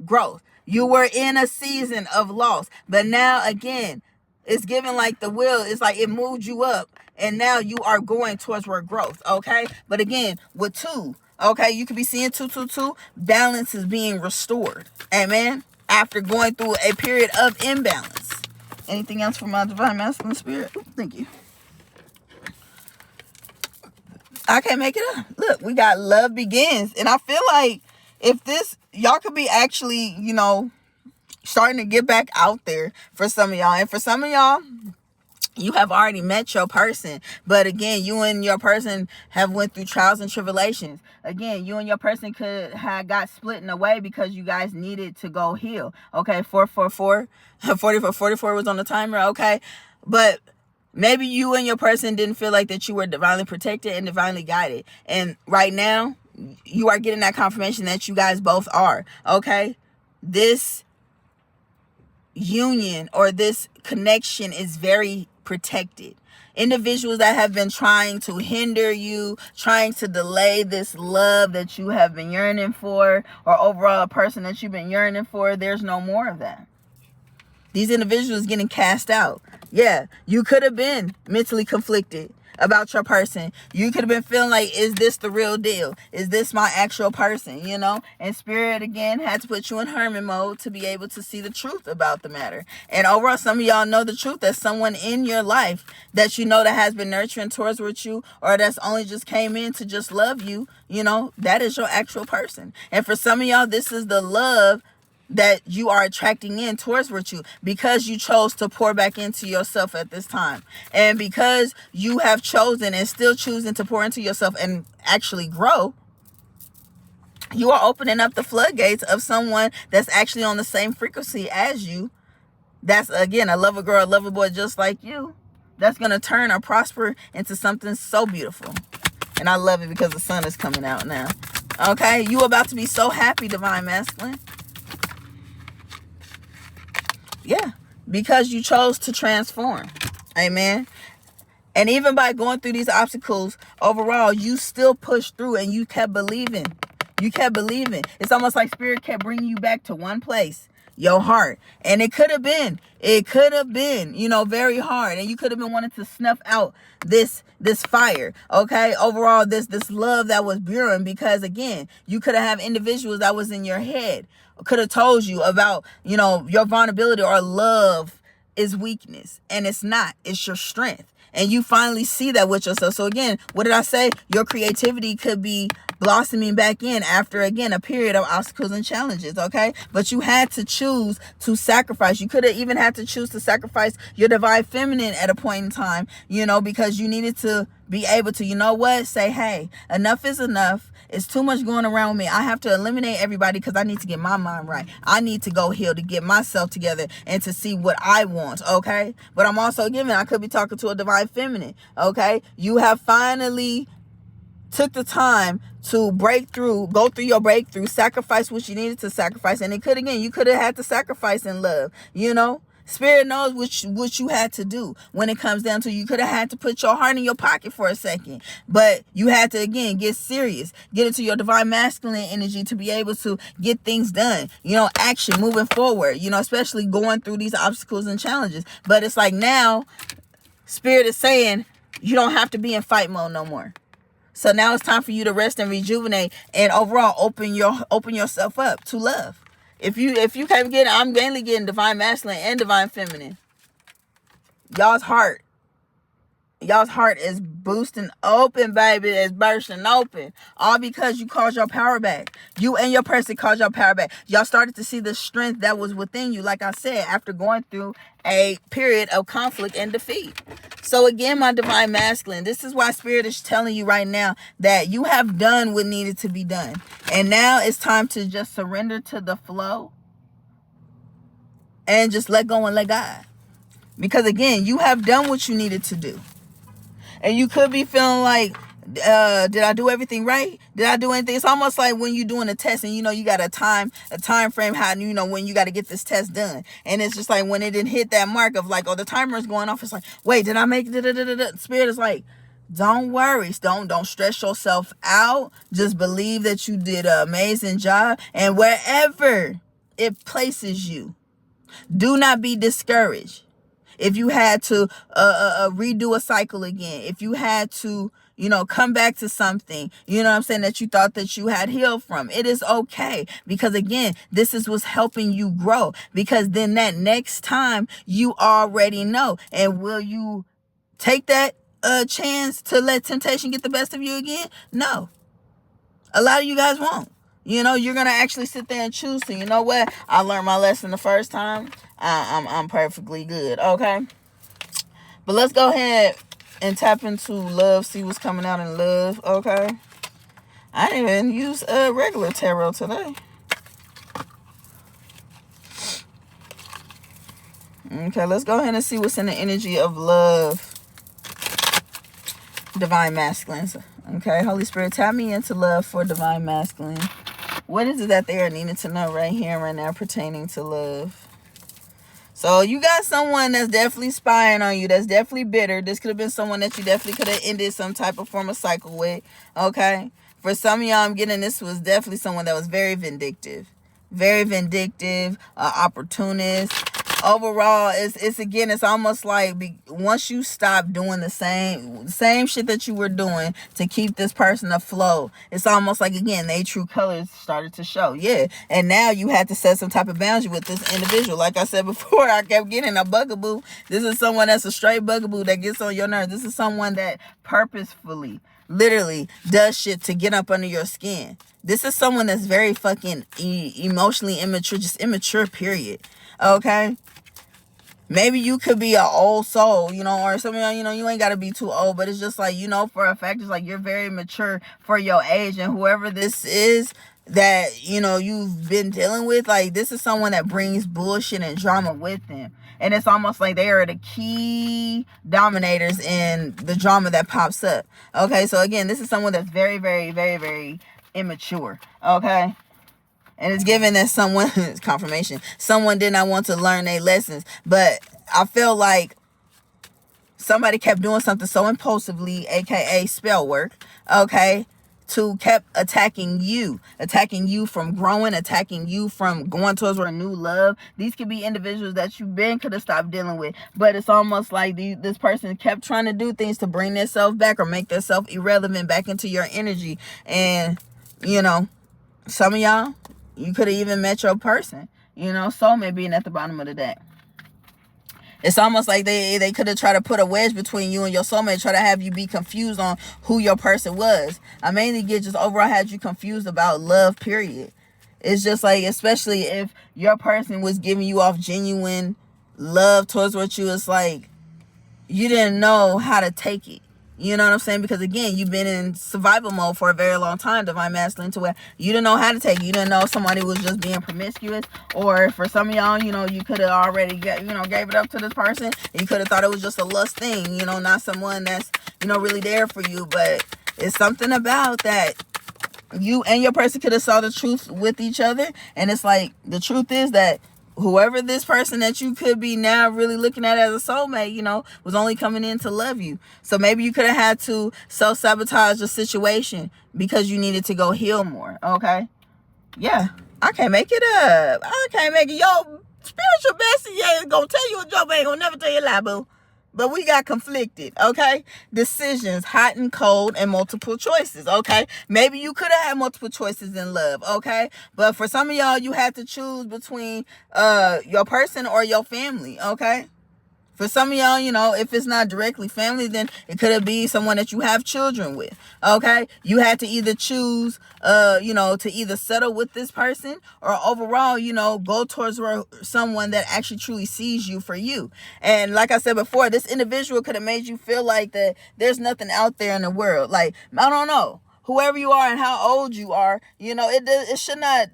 growth. You were in a season of loss. But now, again, it's giving like the wheel. It's like it moved you up. And now you are going towards growth. Okay? But again, with 2. Okay? You could be seeing 2. Balance is being restored. Amen? after going through a period of imbalance. Anything else for my divine masculine spirit? Thank you. I can't make it up. Look, we got love begins. And I feel like if this, y'all could be actually, starting to get back out there for some of y'all. And for some of y'all, you have already met your person, but again, you and your person have went through trials and tribulations. Again, you and your person could have got split in a way because you guys needed to go heal. Okay, 444, 44 was on the timer. Okay, but maybe you and your person didn't feel like that you were divinely protected and divinely guided, and right now you are getting that confirmation that you guys both are. Okay, this union or this connection is very protected. Individuals that have been trying to hinder you, trying to delay this love that you have been yearning for, or overall a person that you've been yearning for, there's no more of that. These individuals getting cast out. Yeah, you could have been mentally conflicted about your person. You could have been feeling like, is this the real deal? Is this my actual person? And spirit again had to put you in hermit mode to be able to see the truth about the matter. And overall, some of y'all know the truth that someone in your life that that has been nurturing towards with you, or that's only just came in to just love you, that is your actual person. And for some of y'all, this is the love that you are attracting in towards virtue because you chose to pour back into yourself at this time. And because you have chosen and still choosing to pour into yourself and actually grow, you are opening up the floodgates of someone that's actually on the same frequency as you. That's, again, a lover girl, a lover boy just like you. That's going to turn or prosper into something so beautiful. And I love it because the sun is coming out now. Okay? You about to be so happy, divine masculine. Yeah, because you chose to transform. Amen. And even by going through these obstacles, overall, you still pushed through and you kept believing. You kept believing. It's almost like spirit kept bringing you back to one place, your heart. And it could have been, very hard. And you could have been wanting to snuff out this fire. Okay. Overall, this love that was brewing, because again, you could have individuals that was in your head, could have told you about, your vulnerability or love is weakness, and it's not. It's your strength. And you finally see that with yourself. So again, what did I say? Your creativity could be blossoming back in after, again, a period of obstacles and challenges, okay? But you had to choose to sacrifice. You could have even had to choose to sacrifice your divine feminine at a point in time, because you needed to be able to, say, hey, enough is enough. It's too much going around with me. I have to eliminate everybody because I need to get my mind right. I need to go heal to get myself together and to see what I want, okay? But I'm also I could be talking to a divine feminine, okay? You have finally took the time to break through, go through your breakthrough, sacrifice what you needed to sacrifice. And you could have had to sacrifice in love, Spirit knows what you had to do when it comes down to, you could have had to put your heart in your pocket for a second, but you had to, again, get serious, get into your divine masculine energy to be able to get things done, action, moving forward, especially going through these obstacles and challenges. But it's like now, Spirit is saying, you don't have to be in fight mode no more. So now it's time for you to rest and rejuvenate and overall open yourself up to love. If you can't get, I'm mainly getting divine masculine and divine feminine. Y'all's heart is boosting open, baby. It's bursting open. All because you called your power back. You and your person called your power back. Y'all started to see the strength that was within you, like I said, after going through a period of conflict and defeat. So again, my divine masculine, this is why Spirit is telling you right now that you have done what needed to be done. And now it's time to just surrender to the flow and just let go and let God. Because again, you have done what you needed to do. And you could be feeling like, did I do everything right? Did I do anything? It's almost like when you're doing a test and you got a time frame, how when you got to get this test done. And it's just like when it didn't hit that mark of like, oh, the timer is going off. It's like, wait, did I make it? Spirit is like, don't worry. Don't stress yourself out. Just believe that you did an amazing job. And wherever it places you, do not be discouraged. If you had to redo a cycle again, if you had to, come back to something, what I'm saying, that you thought that you had healed from. It is okay, because again, this is what's helping you grow, because then that next time you already know. And will you take that chance to let temptation get the best of you again? No. A lot of you guys won't. You're going to actually sit there and choose to, you know what? I learned my lesson the first time. I'm perfectly good. Okay. But let's go ahead and tap into love. See what's coming out in love. Okay. I didn't even use a regular tarot today. Okay, let's go ahead and see what's in the energy of love. Divine masculines. Okay, Holy Spirit, tap me into love for divine masculine. What is it that they are needing to know right here, right now, pertaining to love? So you got someone that's definitely spying on you, that's definitely bitter. This could have been someone that you definitely could have ended some type of form of cycle with. Okay, for some of y'all, I'm getting this was definitely someone that was very vindictive. Very vindictive, opportunist. Overall, it's almost like once you stop doing the same shit that you were doing to keep this person afloat, it's almost like, again, their true colors started to show. Yeah. And now you had to set some type of boundary with this individual. Like I said before, I kept getting a bugaboo. This is someone that's a straight bugaboo that gets on your nerves. This is someone that purposefully, literally does shit to get up under your skin. This is someone that's very fucking emotionally immature, just immature, period. Okay? Maybe you could be an old soul, or some of y'all, you ain't got to be too old, but it's just like, for a fact, it's like you're very mature for your age, and whoever this is that, you've been dealing with, like, this is someone that brings bullshit and drama with them. And it's almost like they are the key dominators in the drama that pops up. Okay, so again, this is someone that's very, very, very, very immature. Okay? And it's given that someone, it's confirmation, someone did not want to learn their lessons. But I feel like somebody kept doing something so impulsively, aka spell work, okay, kept attacking you from growing, attacking you from going towards a new love. These could be individuals that you could have stopped dealing with, but it's almost like this person kept trying to do things to bring themselves back or make themselves irrelevant back into your energy. And some of y'all, you could have even met your person, soulmate being at the bottom of the deck. It's almost like they could have tried to put a wedge between you and your soulmate, try to have you be confused on who your person was. I mainly get just overall had you confused about love, period. It's just like, especially if your person was giving you off genuine love towards what you, it's like you didn't know how to take it. You know what I'm saying? Because again, you've been in survival mode for a very long time, divine masculine, to where you didn't know how to take it. You didn't know somebody was just being promiscuous, or for some of y'all, you could have already gave it up to this person. You could have thought it was just a lust thing, not someone that's, really there for you. But it's something about that. You and your person could have saw the truth with each other. And it's like, the truth is that whoever this person that you could be now really looking at as a soulmate, was only coming in to love you. So maybe you could have had to self-sabotage the situation because you needed to go heal more. Okay? Yeah. I can't make it up. I can't make it. Yo, spiritual bestie, yeah, gonna tell you a joke, but ain't gonna never tell you a lie, boo. But we got conflicted, okay? Decisions, hot and cold, and multiple choices, okay? Maybe you could have had multiple choices in love, okay? But for some of y'all, you had to choose between your person or your family, okay? For some of y'all, if it's not directly family, then it could be someone that you have children with, okay? You had to either choose, to either settle with this person or overall, go towards someone that actually truly sees you for you. And like I said before, this individual could have made you feel like that there's nothing out there in the world. Like, I don't know, whoever you are and how old you are, it should not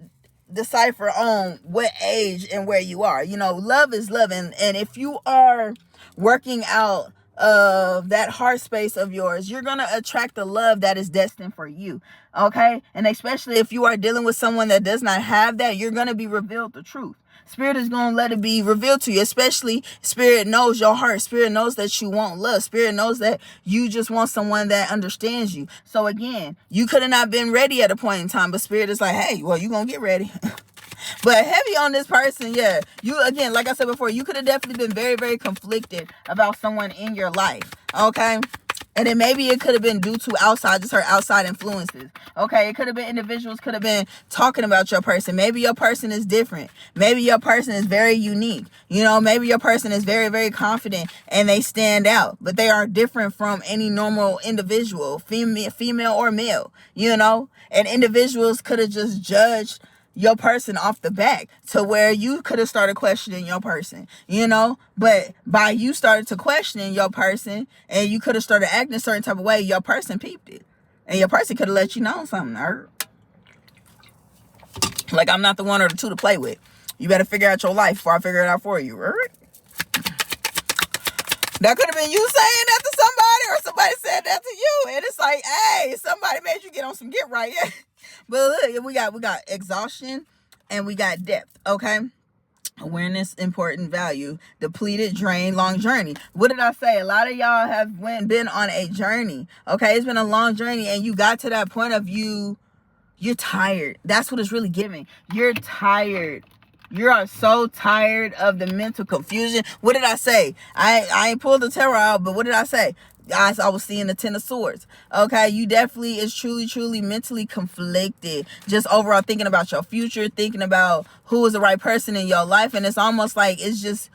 decipher on what age and where you are. Love is love, and if you are working out of that heart space of yours, you're gonna attract the love that is destined for you. Okay? And especially if you are dealing with someone that does not have that, you're gonna be revealed the truth. Spirit is going to let it be revealed to you. Especially, Spirit knows your heart. Spirit knows that you want love. Spirit knows that you just want someone that understands you. So again, you could have not been ready at a point in time, but Spirit is like, hey, well, you're going to get ready. But heavy on this person, yeah. You, again, like I said before, you could have definitely been very, very conflicted about someone in your life. Okay? And then maybe it could have been due to outside, just her outside influences. Okay, it could have been individuals could have been talking about your person. Maybe your person is different. Maybe your person is very unique. You know, maybe your person is very, very confident and they stand out. But they are different from any normal individual, female or male, you know? And individuals could have just judged your person off the back to where you could have started questioning your person, you know, but by you started to questioning your person and you could have started acting a certain type of way, your person peeped it and your person could have let you know something. Like, I'm not the one or the two to play with. You better figure out your life before I figure it out for you. That could have been you saying that to somebody, or somebody said that to you, and it's like, hey, somebody made you get on some get right. But look, we got exhaustion and we got depth. Okay, awareness, important, value, depleted, drain, long journey. What did I say? A lot of y'all have been on a journey. Okay, it's been a long journey, and you got to that point of you're tired. That's what it's really giving. You're tired. You are so tired of the mental confusion. What did I say? I ain't pulled the tarot out, but what did I say? Guys, I was seeing the Ten of Swords. Okay, you definitely is truly mentally conflicted. Just overall thinking about your future, thinking about who is the right person in your life. And it's almost like it's just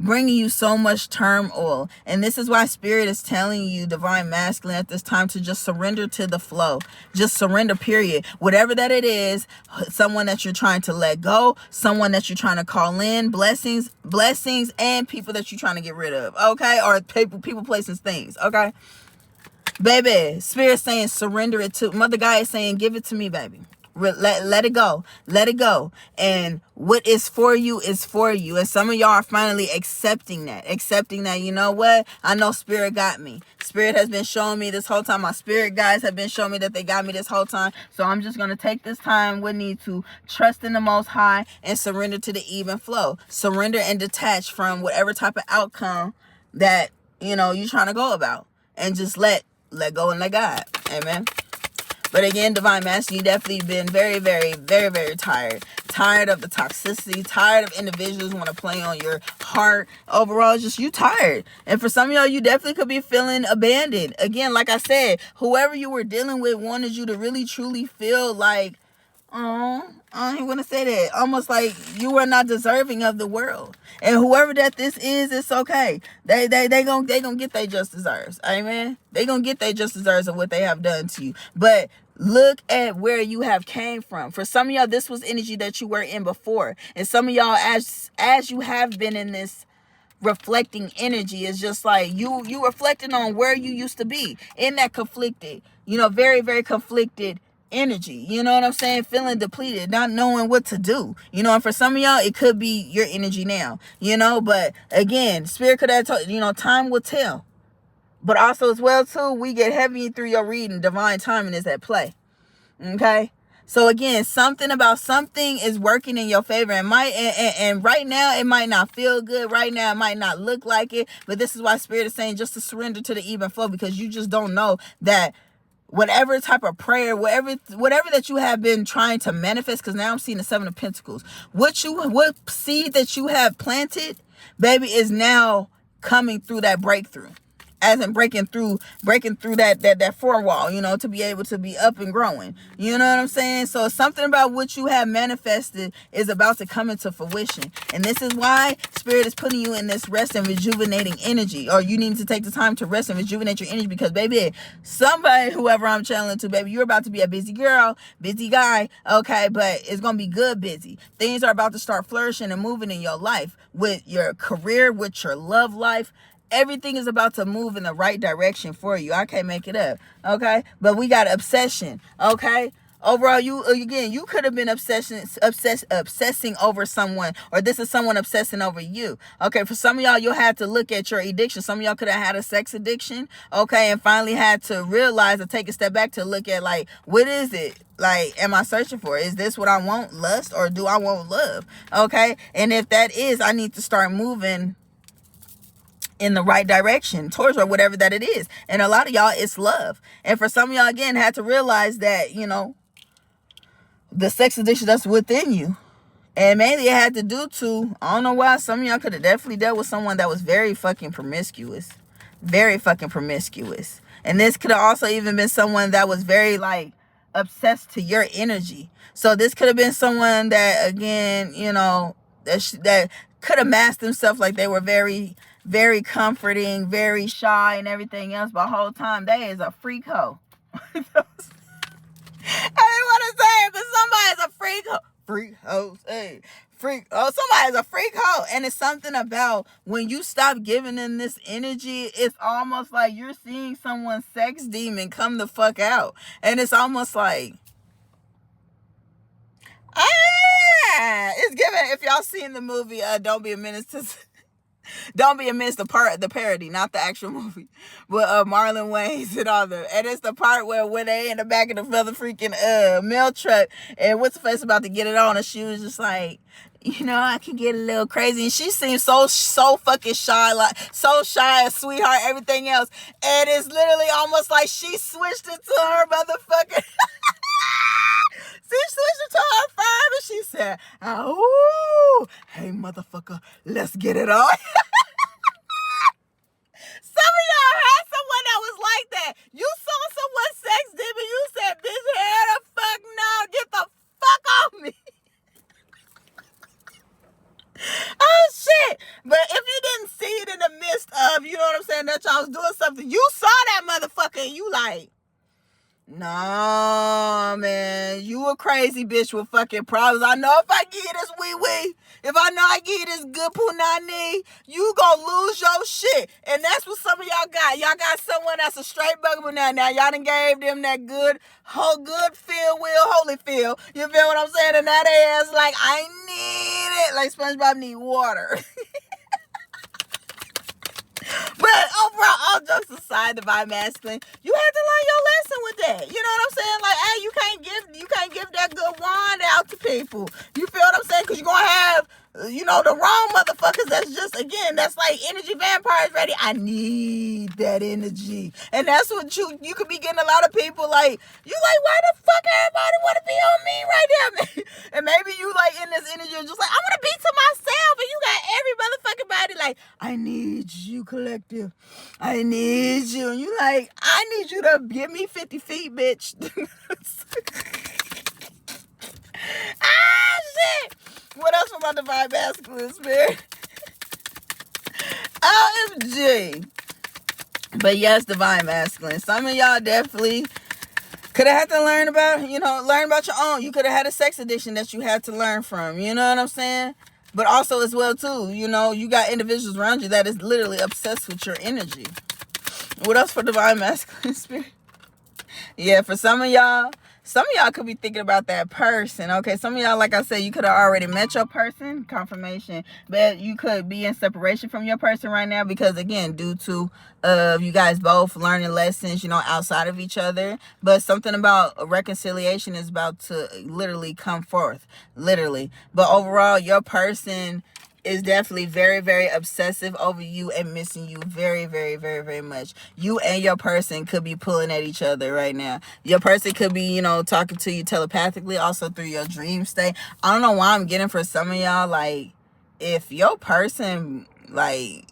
bringing you so much turmoil. And this is why Spirit is telling you, Divine Masculine, at this time to just surrender to the flow. Just surrender, period. Whatever that it is, someone that you're trying to let go, someone that you're trying to call in, blessings, and people that you're trying to get rid of, okay? Or people, places, things, okay? Baby, Spirit saying surrender it to. Mother God is saying give it to me, baby. Let it go. Let it go. And what is for you is for you. And some of y'all are finally accepting that. You know what? I know Spirit got me. Spirit has been showing me this whole time. My spirit guides have been showing me that they got me this whole time. So I'm just going to take this time with me to trust in the Most High and surrender to the even flow. Surrender and detach from whatever type of outcome that, you know, you're trying to go about. And just let go and let God. Amen. But again, Divine Master, you definitely been very, very, very, very tired. Tired of the toxicity. Tired of individuals want to play on your heart. Overall, just you tired. And for some of y'all, you definitely could be feeling abandoned. Again, like I said, whoever you were dealing with wanted you to really, truly feel like, oh, I ain't want to say that. Almost like you are not deserving of the world. And whoever that this is, it's okay. They gonna get their just deserves. Amen. They gonna get their just deserves of what they have done to you. But look at where you have came from. For some of y'all, this was energy that you were in before. And some of y'all, as you have been in this reflecting energy, is just like you reflecting on where you used to be in that conflicted, very, very conflicted energy. You know what I'm saying? Feeling depleted, not knowing what to do. And for some of y'all, it could be your energy now. But again, Spirit could have told time will tell. But also as well too, we get heavy through your reading. Divine timing is at play. Okay. So again, something about something is working in your favor. And right now it might not feel good. Right now it might not look like it. But this is why Spirit is saying just to surrender to the even flow, because you just don't know that whatever type of prayer, whatever that you have been trying to manifest, because now I'm seeing the Seven of Pentacles. What seed that you have planted, baby, is now coming through that breakthrough. As in breaking through that four wall, to be able to be up and growing. You know what I'm saying? So something about what you have manifested is about to come into fruition. And this is why Spirit is putting you in this rest and rejuvenating energy. Or you need to take the time to rest and rejuvenate your energy, because baby, somebody, whoever I'm channeling to, baby, you're about to be a busy girl, busy guy, okay? But it's going to be good busy. Things are about to start flourishing and moving in your life, with your career, with your love life. Everything is about to move in the right direction for you. I can't make it up. Okay. But we got obsession. Okay. Overall, you could have been obsessing over someone, or this is someone obsessing over you. Okay. For some of y'all, you'll have to look at your addiction. Some of y'all could have had a sex addiction. Okay. And finally had to realize, or take a step back to look at, like, what is it? Like, am I searching for? Is this what I want? Lust? Or do I want love? Okay. And if that is, I need to start moving in the right direction towards, or whatever that it is. And a lot of y'all, it's love. And for some of y'all, again, had to realize that, the sex addiction that's within you. And mainly it had to do to, I don't know why, some of y'all could have definitely dealt with someone that was very fucking promiscuous. Very fucking promiscuous. And this could have also even been someone that was very like obsessed to your energy. So this could have been someone that, again, that could have masked themselves like they were very, very comforting, very shy and everything else, but the whole time they is a freak hoe. I didn't want to say it, but somebody's a freak hoe. Freak hoes, hey. Somebody's a freak hoe. And it's something about when you stop giving them this energy, it's almost like you're seeing someone's sex demon come the fuck out. And it's almost like, it's given. If y'all seen the movie Don't Be a Menace to the parody, not the actual movie, with Marlon Wayans and all the, and it's the part where when they in the back of the mother freaking mail truck, and what's the face about to get it on, and she was just like, I can get a little crazy, and she seems so fucking shy, like so shy, a sweetheart, everything else, and it's literally almost like she switched it to her motherfucking. She switched it to her firm, and she said, "Oh, hey motherfucker, let's get it on." Some of y'all had someone that was like that. You saw someone's sex demon, you said, "Bitch, hell the fuck no, get the fuck off me." Oh shit. But if you didn't see it in the midst of, you know what I'm saying, that y'all was doing something, you saw that motherfucker and you like, no, man, you a crazy bitch with fucking problems. I know if I give you this wee-wee, if I know I give you this good punani, you gonna lose your shit. And that's what some of y'all got. Y'all got someone that's a straight bugaboo now. Now, y'all done gave them that good feel, holy feel. You feel what I'm saying? And now they ass like, I need it. Like SpongeBob need water. But overall, all jokes aside, divine masculine, you have to learn your lesson with that. You know what I'm saying? Like, hey, you can't give that good wine out to people. You feel what I'm saying? Because you're gonna have, the wrong motherfuckers. That's just, again, that's like energy vampires ready. I need that energy, and that's what you could be getting a lot of people like. You like, why the fuck everybody want to be on me right now? And maybe you like in this energy, just like, I want to be to myself, and you got every motherfucking body like, I need you, collective. I need you. And you like, I need you to give me 50 feet, bitch. Shit. What else from my divine masculine spirit? OMG. But yes, divine masculine. Some of y'all definitely could have had to learn about your own. You could have had a sex addiction that you had to learn from. You know what I'm saying? But also as well, too, you got individuals around you that is literally obsessed with your energy. What else for divine masculine spirit? Yeah, for some of y'all could be thinking about that person. Okay, some of y'all, like I said, you could have already met your person, confirmation, but you could be in separation from your person right now because, again, due to you guys both learning lessons, outside of each other. But something about a reconciliation is about to literally come forth, literally. But overall, your person is definitely very, very obsessive over you and missing you very, very, very, very much. You and your person could be pulling at each other right now. Your person could be, talking to you telepathically, also through your dream state. I don't know why I'm getting for some of y'all, like, if your person, like,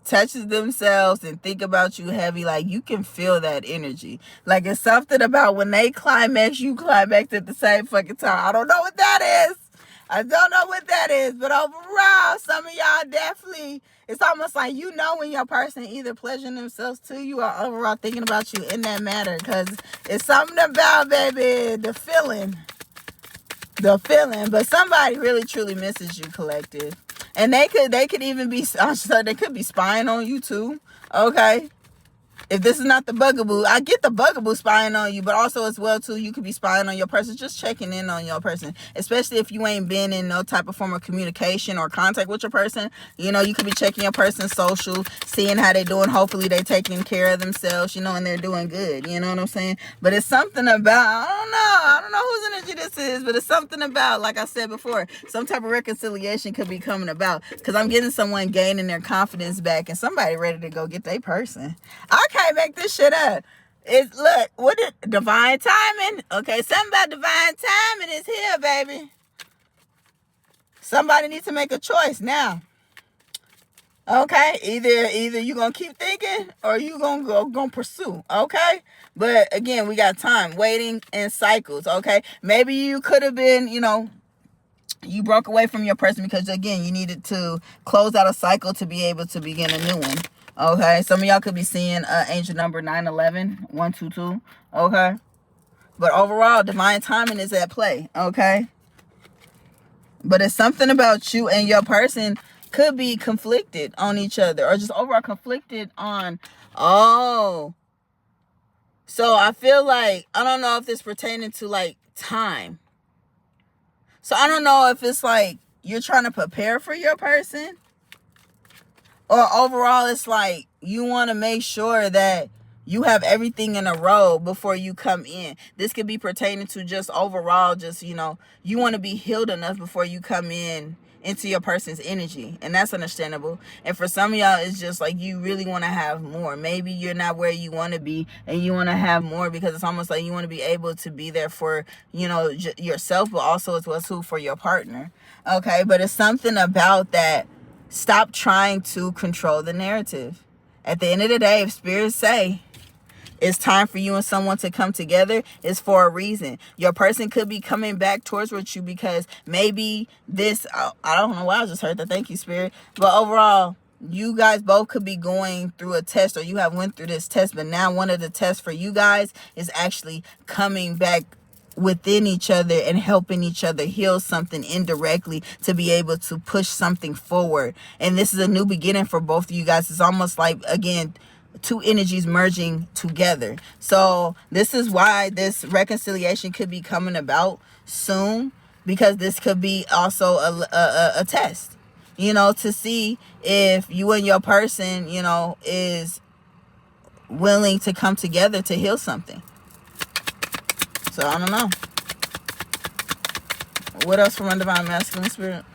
touches themselves and think about you heavy, like, you can feel that energy. Like, it's something about when they climax, you climax at the same fucking time. I don't know what that is. But overall, some of y'all definitely, it's almost like when your person either pleasuring themselves to you or overall thinking about you in that matter, because it's something about, baby, the feeling. But somebody really truly misses you, collective, and they could even be, they could be spying on you too. Okay. If this is not the bugaboo, I get the bugaboo spying on you, but also as well, too, you could be spying on your person, just checking in on your person, especially if you ain't been in no type of form of communication or contact with your person. You could be checking your person's social, seeing how they doing. Hopefully they taking care of themselves, and they're doing good. You know what I'm saying? But it's something about, I don't know whose energy this is, but it's something about, like I said before, some type of reconciliation could be coming about, because I'm getting someone gaining their confidence back and somebody ready to go get their person. I can't make this shit up. Divine timing? Okay, something about divine timing is here, baby. Somebody needs to make a choice now. Okay, either you gonna keep thinking or you gonna pursue. Okay, but again, we got time, waiting, and cycles. Okay, maybe you could have been, you broke away from your person because again, you needed to close out a cycle to be able to begin a new one. Okay, some of y'all could be seeing angel number 911 122. Okay, but overall, divine timing is at play. Okay, but it's something about you and your person could be conflicted on each other or just overall conflicted on, oh, so I feel like, I don't know if it's pertaining to like time. So I don't know if it's like you're trying to prepare for your person, or overall it's like you want to make sure that you have everything in a row before you come in. This could be pertaining to just overall, just, you want to be healed enough before you come in into your person's energy. And that's understandable. And for some of y'all, it's just like you really want to have more. Maybe you're not where you want to be and you want to have more because it's almost like you want to be able to be there for, yourself, but also as well too for your partner. Okay, but it's something about that. Stop trying to control the narrative. At the end of the day, if spirits say it's time for you and someone to come together, it's for a reason. Your person could be coming back towards with you because maybe this, I don't know why I just heard that. Thank you, Spirit. But overall, you guys both could be going through a test, or you have went through this test, but now one of the tests for you guys is actually coming back within each other and helping each other heal something indirectly to be able to push something forward. And this is a new beginning for both of you guys. It's almost like, again, two energies merging together. So this is why this reconciliation could be coming about soon, because this could be also a test, to see if you and your person, is willing to come together to heal something. So I don't know. What else from Undivined Masculine Spirit?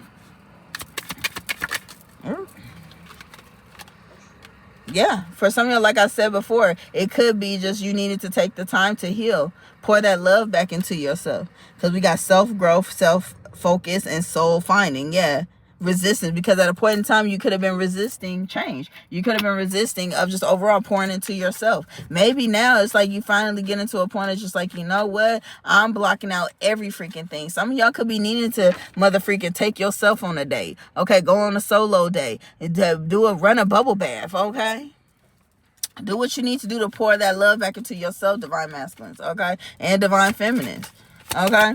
Yeah, for some of you, like I said before, it could be just you needed to take the time to heal. Pour that love back into yourself. Because we got self-growth, self-focus, and soul finding. Yeah. Resistance, because at a point in time you could have been resisting change. You could have been resisting of just overall pouring into yourself. Maybe now it's like you finally get into a point of just like, you know what, I'm blocking out every freaking thing. Some of y'all could be needing to mother freaking take yourself on a date. Okay, go on a solo day, run a bubble bath. Okay, do what you need to do to pour that love back into yourself, divine masculines. Okay, and divine feminines. Okay,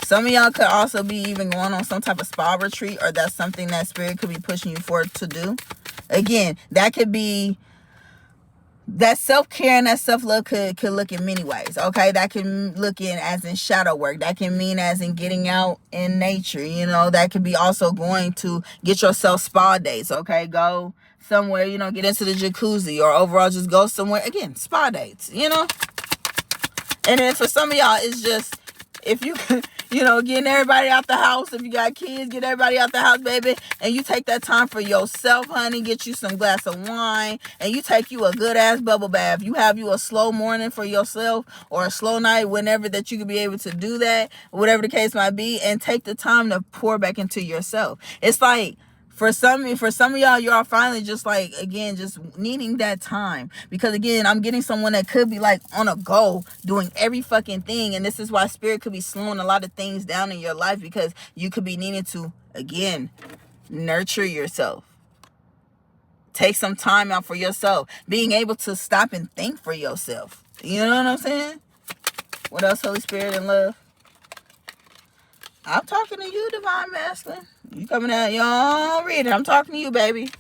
some of y'all could also be even going on some type of spa retreat, or that's something that spirit could be pushing you forward to do. Again, that could be, that self-care and that self-love could look in many ways. Okay, that can look in as in shadow work. That can mean as in getting out in nature. That could be also going to get yourself spa dates. Okay, go somewhere, get into the jacuzzi, or overall just go somewhere, again, spa dates, And then for some of y'all, it's just, if you getting everybody out the house. If you got kids, get everybody out the house, baby. And you take that time for yourself, honey. Get you some glass of wine. And you take you a good ass bubble bath. You have you a slow morning for yourself, or a slow night, whenever that you can be able to do that, whatever the case might be. And take the time to pour back into yourself. It's like, for some of y'all finally just like, again, just needing that time. Because again, I'm getting someone that could be like on a go, doing every fucking thing. And this is why spirit could be slowing a lot of things down in your life, because you could be needing to, again, nurture yourself. Take some time out for yourself. Being able to stop and think for yourself. You know what I'm saying? What else, Holy Spirit and love? I'm talking to you, divine masculine. You coming out, y'all read it. I'm talking to you, baby.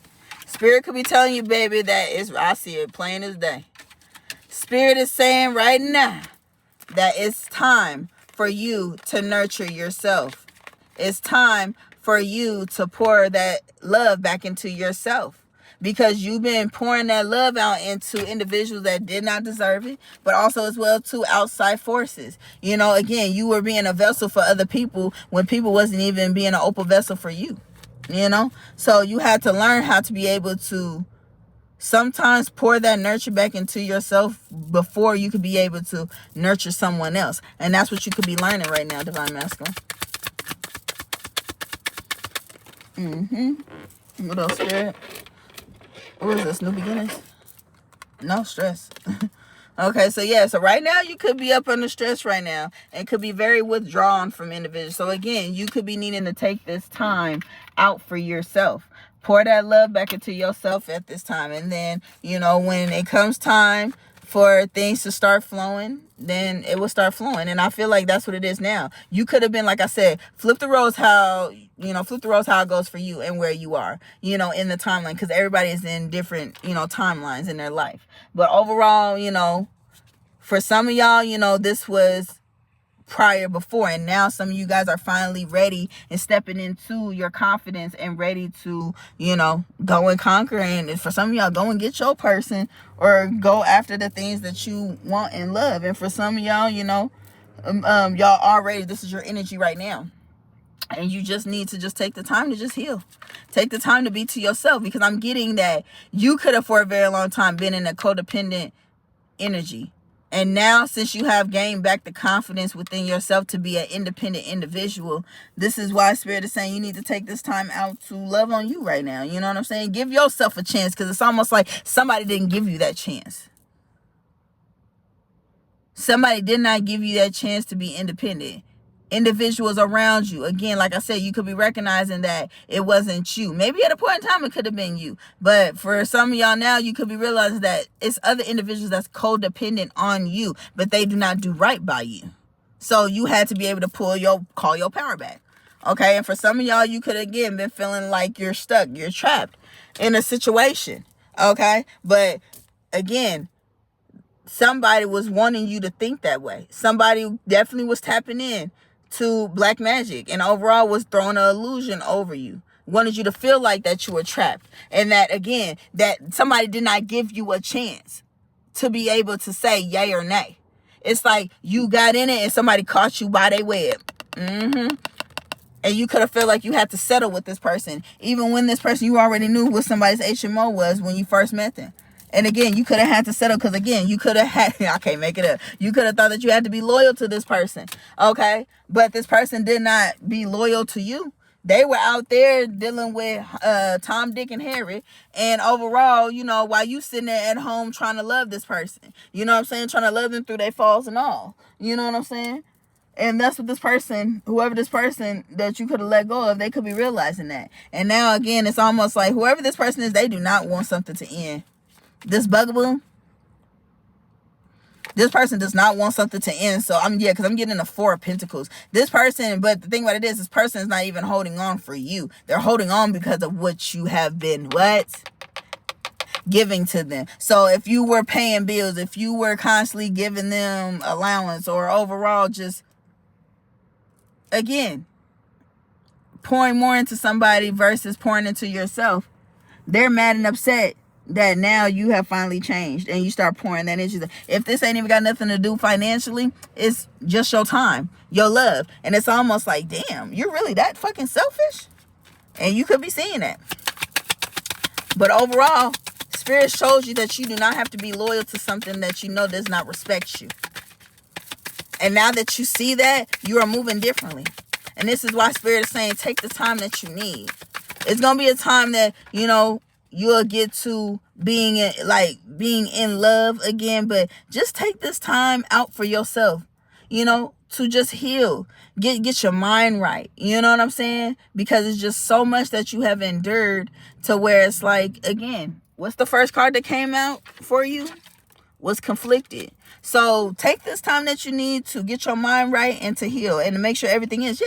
Spirit could be telling you, baby, that I see it plain as day. Spirit is saying right now that it's time for you to nurture yourself. It's time for you to pour that love back into yourself. Because you've been pouring that love out into individuals that did not deserve it, but also as well to outside forces. Again, you were being a vessel for other people when people wasn't even being an open vessel for you. So you had to learn how to be able to sometimes pour that nurture back into yourself before you could be able to nurture someone else. And that's what you could be learning right now, divine masculine. What else, Spirit? What is this? New beginnings? No stress. Okay, so yeah, so right now you could be up under stress right now and could be very withdrawn from individuals. So again, you could be needing to take this time out for yourself. Pour that love back into yourself at this time. And then, you know, when it comes time for things to start flowing, then it will start flowing. And I feel like that's what it is now. You could have been, like I said, flip the roles how it goes for you and where you are, you know, in the timeline, because everybody is in different, you know, timelines in their life. But overall, you know, for some of y'all, you know, this was prior before, and now some of you guys are finally ready and stepping into your confidence and ready to, you know, go and conquer. And for some of y'all, go and get your person or go after the things that you want and love. And for some of y'all, you know, y'all already, this is your energy right now, and you just need to just take the time to just heal. Take the time to be to yourself, because I'm getting that you could have for a very long time been in a codependent energy. And now, since you have gained back the confidence within yourself to be an independent individual, this is why Spirit is saying you need to take this time out to love on you right now. You know what I'm saying? Give yourself a chance, because it's almost like somebody didn't give you that chance. Somebody did not give you that chance to be independent. Individuals around you, again, like I said, you could be recognizing that it wasn't you. Maybe at a point in time it could have been you, but for some of y'all now, you could be realizing that it's other individuals that's codependent on you, but they do not do right by you. So you had to be able to call your power back. Okay, and for some of y'all, you could again been feeling like you're stuck, you're trapped in a situation. Okay, but again, somebody was wanting you to think that way. Somebody definitely was tapping in to black magic and overall was throwing an illusion over you, wanted you to feel like that you were trapped, and that again, that somebody did not give you a chance to be able to say yay or nay. It's like you got in it and somebody caught you by their web. And you could have felt like you had to settle with this person, even when this person you already knew what somebody's HMO was when you first met them. And again, you could have had to settle, because again, you could have had, I can't make it up. You could have thought that you had to be loyal to this person. Okay. But this person did not be loyal to you. They were out there dealing with Tom, Dick, and Harry. And overall, you know, while you sitting there at home trying to love this person, you know what I'm saying? Trying to love them through their falls and all. You know what I'm saying? And that's what this person, whoever this person that you could have let go of, they could be realizing that. And now, again, it's almost like whoever this person is, they do not want something to end. This bugaboo, this person does not want something to end. So because I'm getting the 4 of Pentacles. This person, but the thing about it is, this person is not even holding on for you. They're holding on because of what you have been giving to them. So if you were paying bills, if you were constantly giving them allowance, or overall just, again, pouring more into somebody versus pouring into yourself, they're mad and upset that now you have finally changed and you start pouring that into them. If this ain't even got nothing to do financially, it's just your time, your love. And it's almost like, damn, you're really that fucking selfish? And you could be seeing that. But overall, Spirit shows you that you do not have to be loyal to something that you know does not respect you. And now that you see that, you are moving differently. And this is why Spirit is saying, take the time that you need. It's going to be a time that, you know, you'll get to being in love again, but just take this time out for yourself, you know, to just heal, get your mind right. You know what I'm saying? Because it's just so much that you have endured, to where it's like, again, what's the first card that came out for you? Was conflicted. So take this time that you need to get your mind right and to heal and to make sure everything is,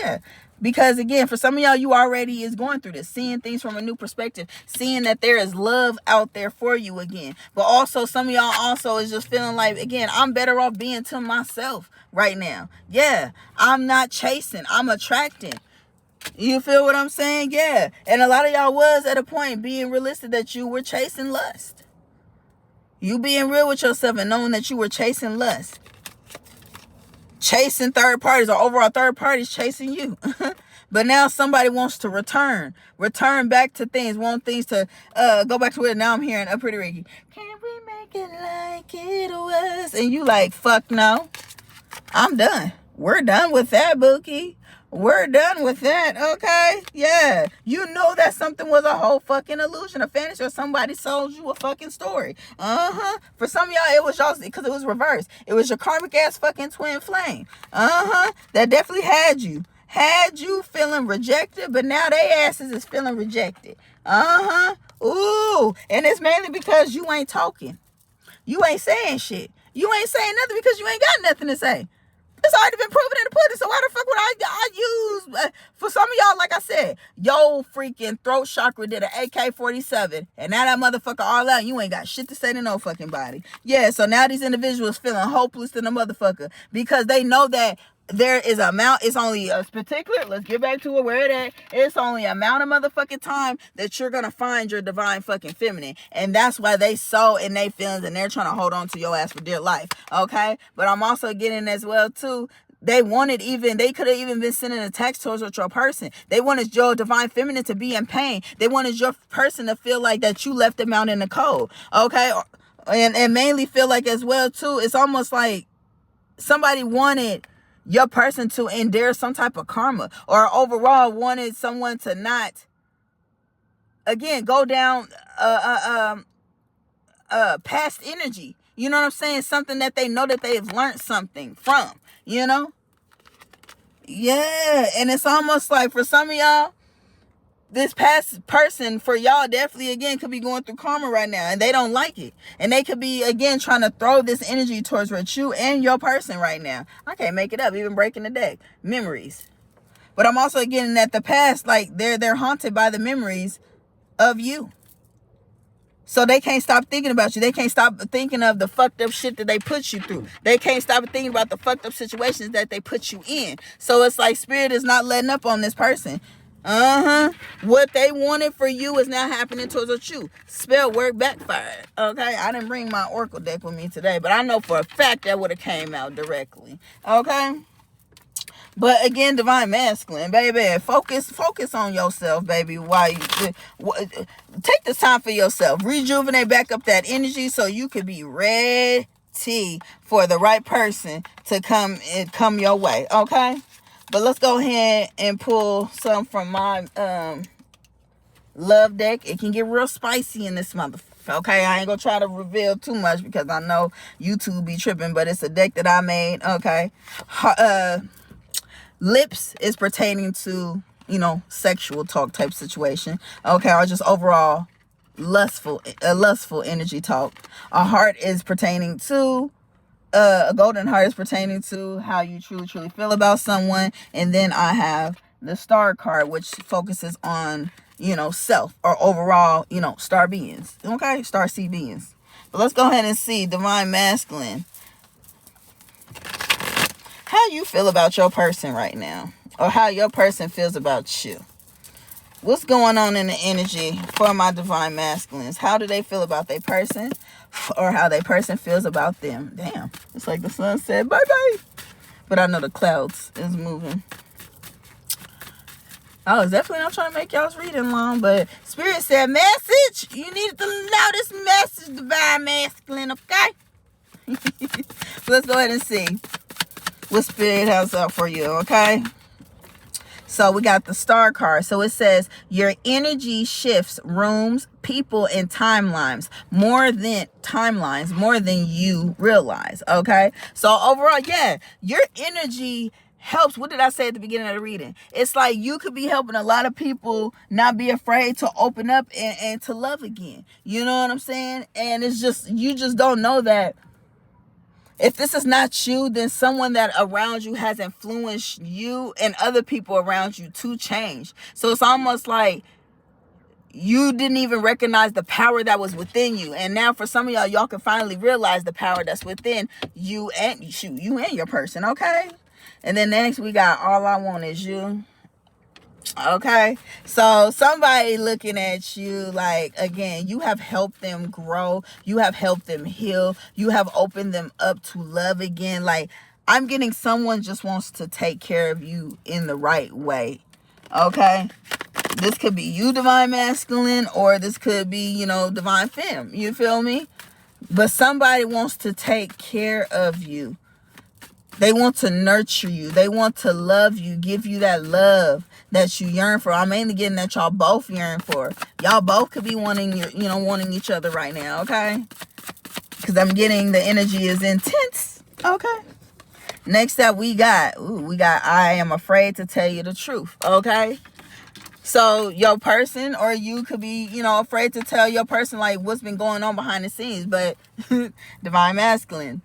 because again, for some of y'all, you already is going through this, seeing things from a new perspective, seeing that there is love out there for you again. But also, some of y'all also is just feeling like, again, I'm better off being to myself right now. Yeah, I'm not chasing, I'm attracting. You feel what I'm saying? Yeah. And a lot of y'all was at a point being realistic that you were chasing lust. You being real with yourself and knowing that you were chasing lust. Chasing third parties, or overall third parties chasing you. But now somebody wants to return back to things, want things to go back to it. Now I'm hearing a Pretty Ricky, can we make it like it was? And you like, fuck no, I'm done. We're done with that, Bookie. We're done with that, okay? Yeah. You know that something was a whole fucking illusion, a fantasy, or somebody sold you a fucking story. For some of y'all, it was y'all, because it was reversed. It was your karmic ass fucking twin flame. That definitely had you. Had you feeling rejected, but now they asses is feeling rejected. Ooh. And it's mainly because you ain't talking. You ain't saying shit. You ain't saying nothing because you ain't got nothing to say. It's already been proven in the pudding, so why the fuck would I use, for some of y'all, like I said, yo freaking throat chakra did an AK-47, and now that motherfucker all out, you ain't got shit to say to no fucking body. Yeah, so now these individuals feeling hopeless to the motherfucker, because they know that there is a amount, it's only a particular, let's get back to it, where it at, it's only a amount of motherfucking time that you're gonna find your divine fucking feminine, and that's why they so in their feelings, and they're trying to hold on to your ass for dear life, okay? But I'm also getting as well too, they could have even been sending a text towards your person. They wanted your divine feminine to be in pain. They wanted your person to feel like that you left them out in the cold, okay? And mainly feel like as well too, it's almost like somebody wanted your person to endure some type of karma, or overall wanted someone to not, again, go down past energy. You know what I'm saying? Something that they know that they've learned something from, you know? Yeah, and it's almost like for some of y'all, this past person for y'all definitely again could be going through karma right now, and they don't like it, and they could be again trying to throw this energy towards you and your person right now. I can't make it up, even breaking the deck. Memories. But I'm also getting at the past, like they're haunted by the memories of you, so they can't stop thinking about you. They can't stop thinking of the fucked up shit that they put you through. They can't stop thinking about the fucked up situations that they put you in. So it's like spirit is not letting up on this person. What they wanted for you is now happening towards you. Spell work backfired. Okay, I didn't bring my oracle deck with me today, but I know for a fact that would have came out directly. Okay. But again, divine masculine, baby, focus on yourself, baby. Why take this time for yourself, rejuvenate back up that energy, so you could be ready for the right person to come your way. Okay. But let's go ahead and pull some from my love deck. It can get real spicy in this motherfucker. Okay, I ain't gonna try to reveal too much because I know YouTube be tripping, but it's a deck that I made. Okay. Lips is pertaining to, sexual talk type situation. Okay, or just overall lustful energy talk. A heart is pertaining to, a golden heart is pertaining to how you truly feel about someone. And then I have the star card, which focuses on, self, or overall, star beings. Okay, star sea beings. But let's go ahead and see divine masculine. How you feel about your person right now, or how your person feels about you. What's going on in the energy for my divine masculines? How do they feel about their person, or how their person feels about them? Damn, it's like the sun said bye-bye. But I know the clouds is moving. I was definitely not trying to make y'all's reading long, but Spirit said, message, you need to know this message, divine masculine, okay? Let's go ahead and see what Spirit has up for you, okay? So we got the star card. So it says your energy shifts rooms, people, and timelines more than you realize. Okay. So overall, yeah, your energy helps. What did I say at the beginning of the reading? It's like you could be helping a lot of people not be afraid to open up and to love again. You know what I'm saying? And it's just, you just don't know that. If this is not you, then someone that around you has influenced you and other people around you to change. So it's almost like you didn't even recognize the power that was within you. And now for some of y'all can finally realize the power that's within you and your person, okay? And then next we got all I want is you. Okay, so somebody looking at you like, again, you have helped them grow, you have helped them heal, you have opened them up to love again. Like, I'm getting someone just wants to take care of you in the right way. Okay, this could be you, divine masculine, or this could be, divine femme. You feel me? But somebody wants to take care of you. They want to nurture you. They want to love you, give you that love that you yearn for. I'm mainly getting that y'all both yearn for. Y'all both could be wanting wanting each other right now, okay? Because I'm getting the energy is intense, okay? Next up, we got I am afraid to tell you the truth, okay? So your person or you could be, afraid to tell your person like what's been going on behind the scenes, but divine masculine.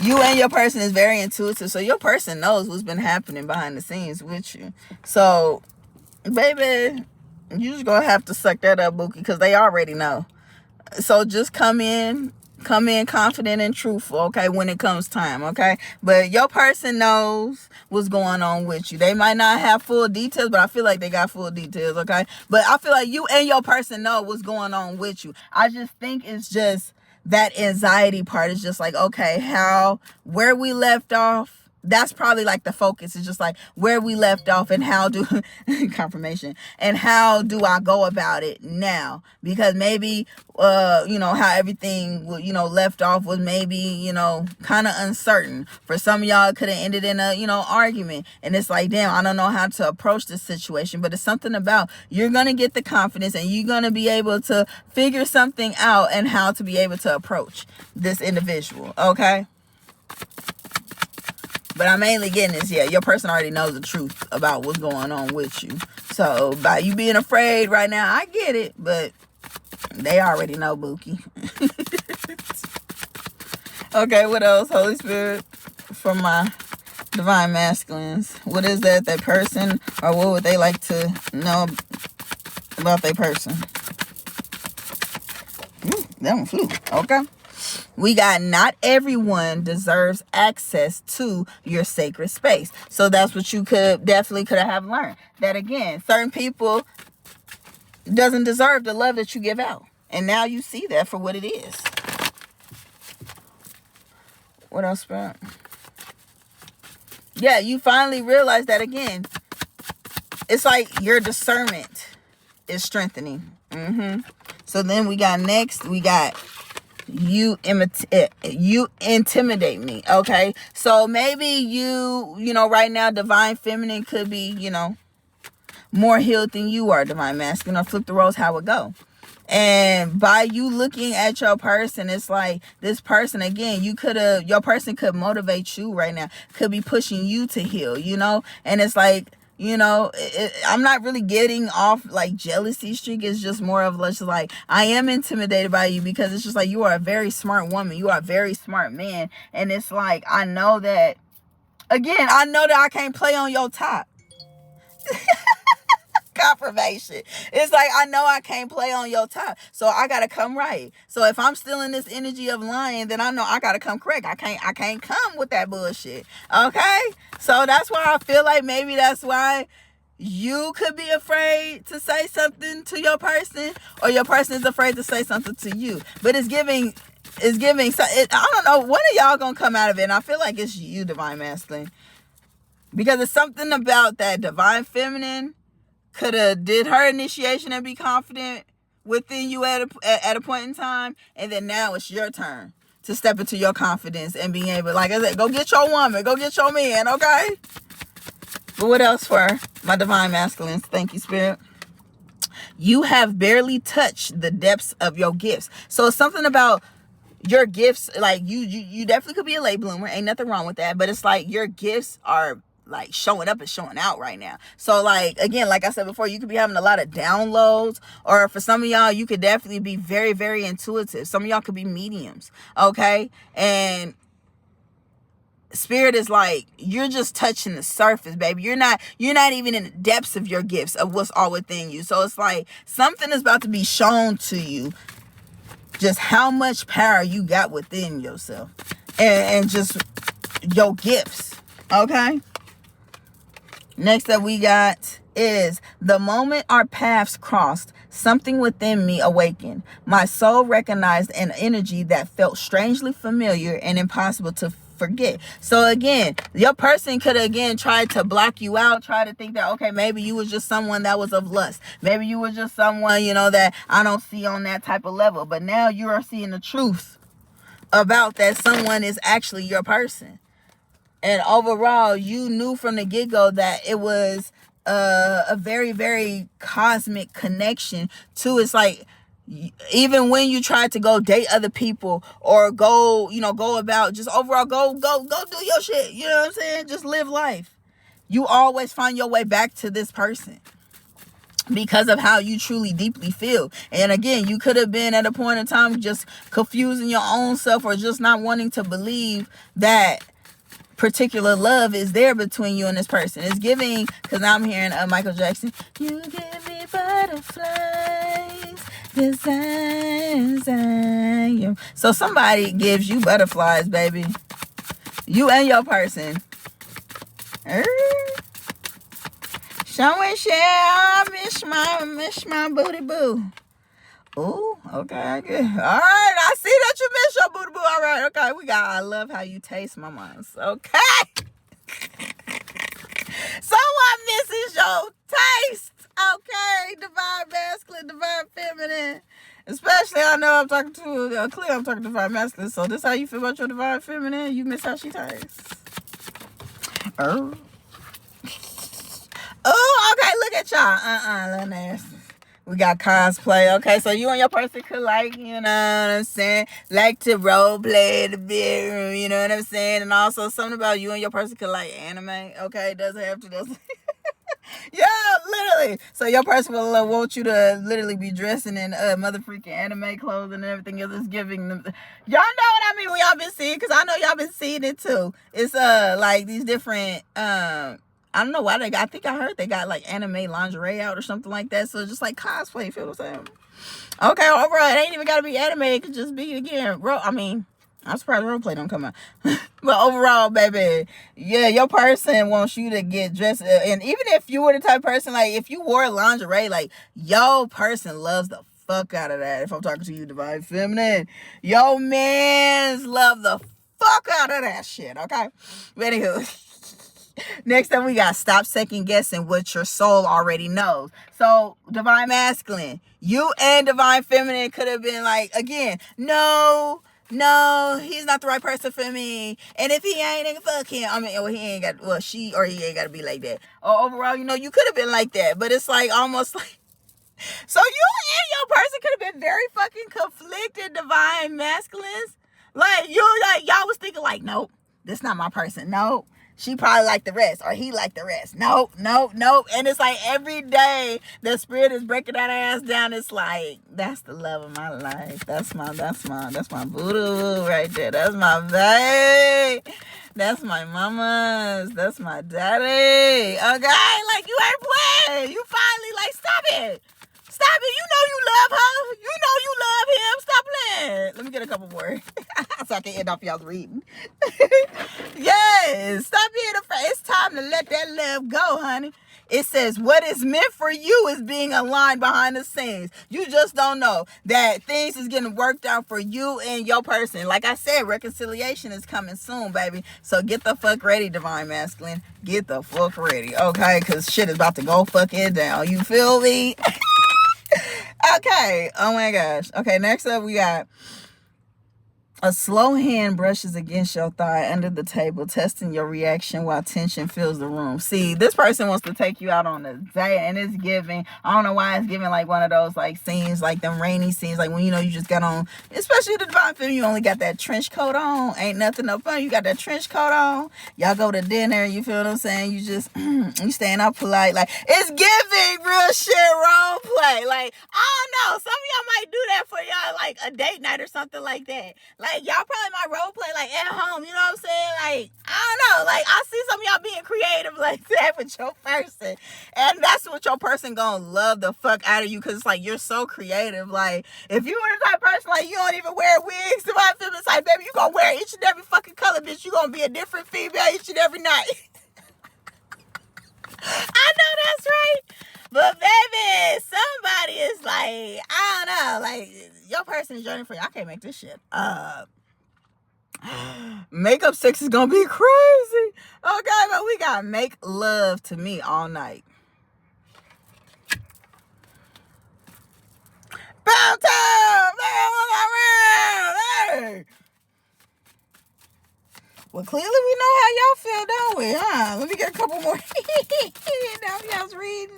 You and your person is very intuitive, so your person knows what's been happening behind the scenes with you. So, baby, you just gonna have to suck that up, Bookie, because they already know. So just come in confident and truthful, okay, when it comes time, okay? But your person knows what's going on with you. They might not have full details, but I feel like they got full details, okay? But I feel like you and your person know what's going on with you. I just think it's just that anxiety part is just like, okay, where we left off, that's probably like the focus. It's just like where we left off and how do confirmation and how do I go about it now? Because maybe how everything left off was maybe kind of uncertain. For some of y'all, it could have ended in a argument, and it's like, damn, I don't know how to approach this situation. But it's something about you're gonna get the confidence and you're gonna be able to figure something out and how to be able to approach this individual, okay? But I'm mainly getting this, your person already knows the truth about what's going on with you. So by you being afraid right now, I get it, but they already know, Bookie. Okay, what else, Holy Spirit, for my divine masculines? What is that person, or what would they like to know about their person? That one flew. Okay. We got not everyone deserves access to your sacred space. So that's what you could have learned. That again, certain people doesn't deserve the love that you give out. And now you see that for what it is. What else, Spirit? Yeah, you finally realize that again. It's like your discernment is strengthening. So then we got you intimidate me, okay? So maybe you right now, divine feminine could be, more healed than you are, divine masculine, or flip the roles, how it go. And by you looking at your person, it's like this person, again, your person could motivate you right now, could be pushing you to heal, and it's like, I'm not really getting off like jealousy streak. It's just more of just like, I am intimidated by you because it's just like, you are a very smart woman. You are a very smart man. And it's like, I know that I can't play on your top. Confirmation. It's like, I know I can't play on your top, so I gotta come right. So if I'm still in this energy of lying, then I know I gotta come correct. I can't come with that bullshit, okay? So that's why I feel like maybe that's why you could be afraid to say something to your person, or your person is afraid to say something to you. But it's giving so I don't know, when are y'all gonna come out of it? And I feel like it's you, divine masculine, because it's something about that divine feminine could have did her initiation and be confident within you at a point in time, and then now it's your turn to step into your confidence and being able, like I said, go get your woman, go get your man, okay? But what else for my divine masculines? Thank you, Spirit. You have barely touched the depths of your gifts. So it's something about your gifts, like you definitely could be a late bloomer, ain't nothing wrong with that, but it's like your gifts are like showing up and showing out right now. So like, again, like I said before, you could be having a lot of downloads, or for some of y'all, you could definitely be very, very intuitive. Some of y'all could be mediums, okay? And Spirit is like, you're just touching the surface, baby. You're not even in the depths of your gifts, of what's all within you. So it's like something is about to be shown to you, just how much power you got within yourself and just your gifts, okay? Next up we got is, the moment our paths crossed, something within me awakened. My soul recognized an energy that felt strangely familiar and impossible to forget. So again, your person could have again tried to block you out, try to think that, okay, maybe you was just someone that was of lust. Maybe you were just someone, that I don't see on that type of level. But now you are seeing the truth about that someone is actually your person. And overall, you knew from the get-go that it was a very, very cosmic connection too. It's like, even when you try to go date other people or go, go about just overall go do your shit. You know what I'm saying? Just live life. You always find your way back to this person because of how you truly deeply feel. And again, you could have been at a point in time just confusing your own self or just not wanting to believe that particular love is there between you and this person. It's giving, because now I'm hearing Michael Jackson, you give me butterflies, desire. So somebody gives you butterflies, baby. You and your person. Show and share, miss my booty boo. Ooh, okay, good. All right, I see that you miss your booty boo. All right, okay, I love how you taste my minds. Okay. Someone misses your taste. Okay, divine masculine, divine feminine. Especially, I know I'm talking to, clear I'm talking to divine masculine. So this how you feel about your divine feminine? You miss how she tastes. Oh, okay, look at y'all. Little nasty. We got cosplay. Okay, so you and your person could, like, you know what I'm saying, like to role play in the bedroom, you know what I'm saying? And also something about you and your person could like anime. Okay, doesn't have to. Yeah, literally. So your person will want you to literally be dressing in mother freaking anime clothes and everything else. Is giving them. Y'all know what I mean when y'all been seeing, because I know y'all been seeing it too. It's like these different I don't know why I think I heard they got like anime lingerie out or something like that. So just like cosplay, you feel what I'm saying? Okay, overall, it ain't even gotta be anime. It could just be, again, I'm surprised roleplay don't come out. But overall, baby, yeah, your person wants you to get dressed. And even if you were the type of person, like, if you wore lingerie, like, your person loves the fuck out of that. If I'm talking to you, divine feminine, your mans love the fuck out of that shit, okay? But anywho. Next up, we got stop second guessing what your soul already knows. So, divine masculine, you and divine feminine could have been like, again, no, he's not the right person for me. And if he ain't, nigga, fuck him. I mean, she or he ain't got to be like that. Or overall, you could have been like that. But it's like almost like, so you and your person could have been very fucking conflicted divine masculines. Like, y'all was thinking like, nope, this not my person. Nope. She probably like the rest, or he like the rest. Nope. And it's like every day the spirit is breaking that ass down. It's like, that's the love of my life. That's my voodoo right there. That's my babe. That's my mama's. That's my daddy. Okay, like, you ain't playing. You finally like, stop it. Stop it. You know you love her. You know you love him. Stop playing. Let me get a couple more so I can end off y'all's reading. Yes. Stop being afraid. It's time to let that love go, honey. It says, what is meant for you is being aligned behind the scenes. You just don't know that things is getting worked out for you and your person. Like I said, reconciliation is coming soon, baby. So get the fuck ready, divine masculine. Get the fuck ready, okay? Because shit is about to go fucking down. You feel me? Okay. Oh my gosh. Okay, next up we got a slow hand brushes against your thigh under the table, testing your reaction while tension fills the room. See, this person wants to take you out on a date, and it's giving, I don't know why it's giving like one of those like scenes, like them rainy scenes, like when you just got on, especially the divine film, you only got that trench coat on, ain't nothing no fun, you got that trench coat on, y'all go to dinner, you feel what I'm saying, you just, you staying out polite, like, it's giving real shit role play, like, I don't know, some of y'all might do that for y'all, like a date night or something like that, like, y'all probably might role play like at home, you know what I'm saying? Like, I don't know. Like, I see some of y'all being creative like that with your person. And that's what your person gonna love the fuck out of you, because it's like you're so creative. Like, if you were the type of person like you don't even wear wigs, if I feel it's like, baby, you gonna wear each and every fucking color, bitch. You gonna be a different female each and every night. I know that's right. But baby, somebody is like, I don't know, like your person is joining for you. I can't make this shit up. Makeup sex is gonna be crazy. Okay, but we got make love to me all night. Bow time! Hey! clearly we know how y'all feel, don't we? Huh? Let me get a couple more. Now y'all's reading.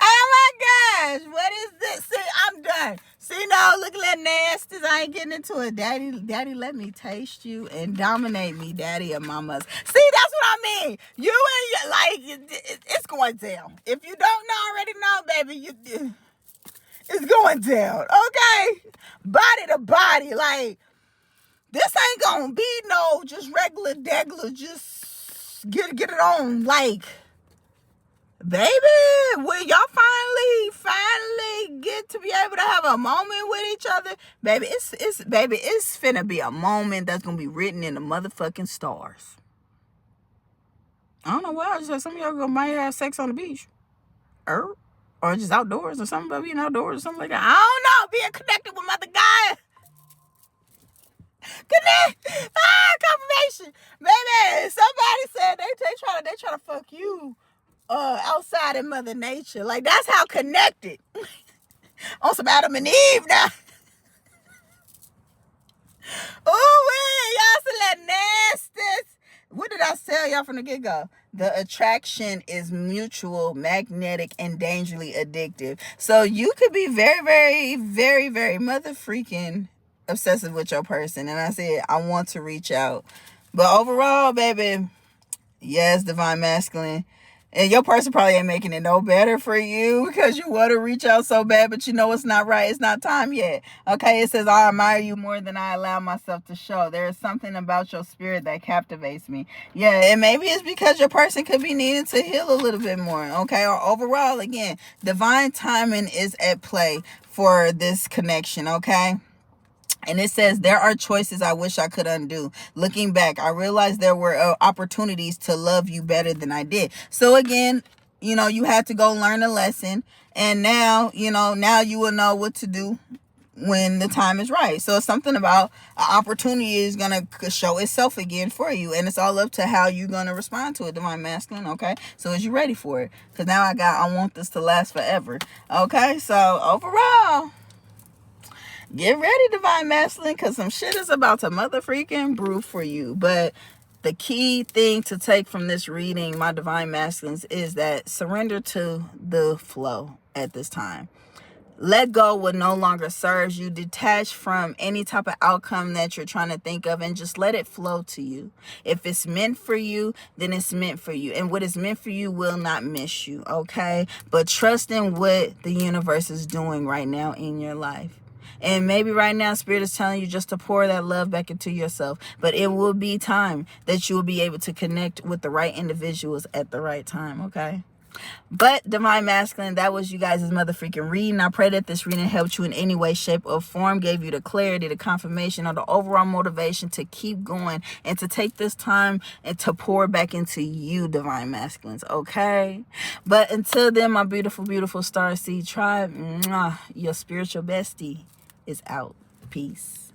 Oh my gosh, what is this? See, I'm done. See, no, look at that nasty. I ain't getting into it. Daddy, let me taste you and dominate me, daddy and mamas. See, that's what I mean. You and your, it's going down. If you don't already know, baby, it's going down. Okay, body to body, like. This ain't gonna be no just regular degular, just get it on. Like, baby, will y'all finally get to be able to have a moment with each other? Baby, it's finna be a moment that's gonna be written in the motherfucking stars. I don't know why. I just said some of y'all might have sex on the beach. Or just outdoors or something, but being outdoors or something like that. I don't know. Being connected with other guys. Confirmation, baby. Somebody said they try to fuck you outside in Mother Nature. Like, that's how connected. On some Adam and Eve now. Oh, y'all some nasty. What did I tell y'all from the get-go? The attraction is mutual, magnetic, and dangerously addictive. So you could be very, very, very, very mother freaking obsessive with your person. And I said, I want to reach out. But overall, baby, yes, divine masculine. And your person probably ain't making it no better for you because you want to reach out so bad, but you know it's not right. It's not time yet. Okay, it says, I admire you more than I allow myself to show. There is something about your spirit that captivates me. Yeah, and maybe it's because your person could be needing to heal a little bit more. Okay, or overall, again, divine timing is at play for this connection. Okay. And it says, there are choices I wish I could undo. Looking back, I realized there were opportunities to love you better than I did. So again, you had to go learn a lesson. And now, now you will know what to do when the time is right. So it's something about an opportunity is going to show itself again for you. And it's all up to how you're going to respond to it, divine masculine. Okay. So is you ready for it? Because now I want this to last forever. Okay. So overall, get ready, divine masculine, because some shit is about to mother freaking brew for you. But the key thing to take from this reading, my divine masculines, is that surrender to the flow at this time. Let go what no longer serves you. Detach from any type of outcome that you're trying to think of and just let it flow to you. If it's meant for you, then it's meant for you. And what is meant for you will not miss you, okay? But trust in what the universe is doing right now in your life. And maybe right now Spirit is telling you just to pour that love back into yourself. But it will be time that you will be able to connect with the right individuals at the right time, okay? But divine masculine, that was you guys' mother freaking reading. I pray that this reading helped you in any way, shape, or form, gave you the clarity, the confirmation, or the overall motivation to keep going and to take this time and to pour back into you, divine masculines, okay? But until then, my beautiful, beautiful Starseed tribe, your spiritual bestie is out. Peace.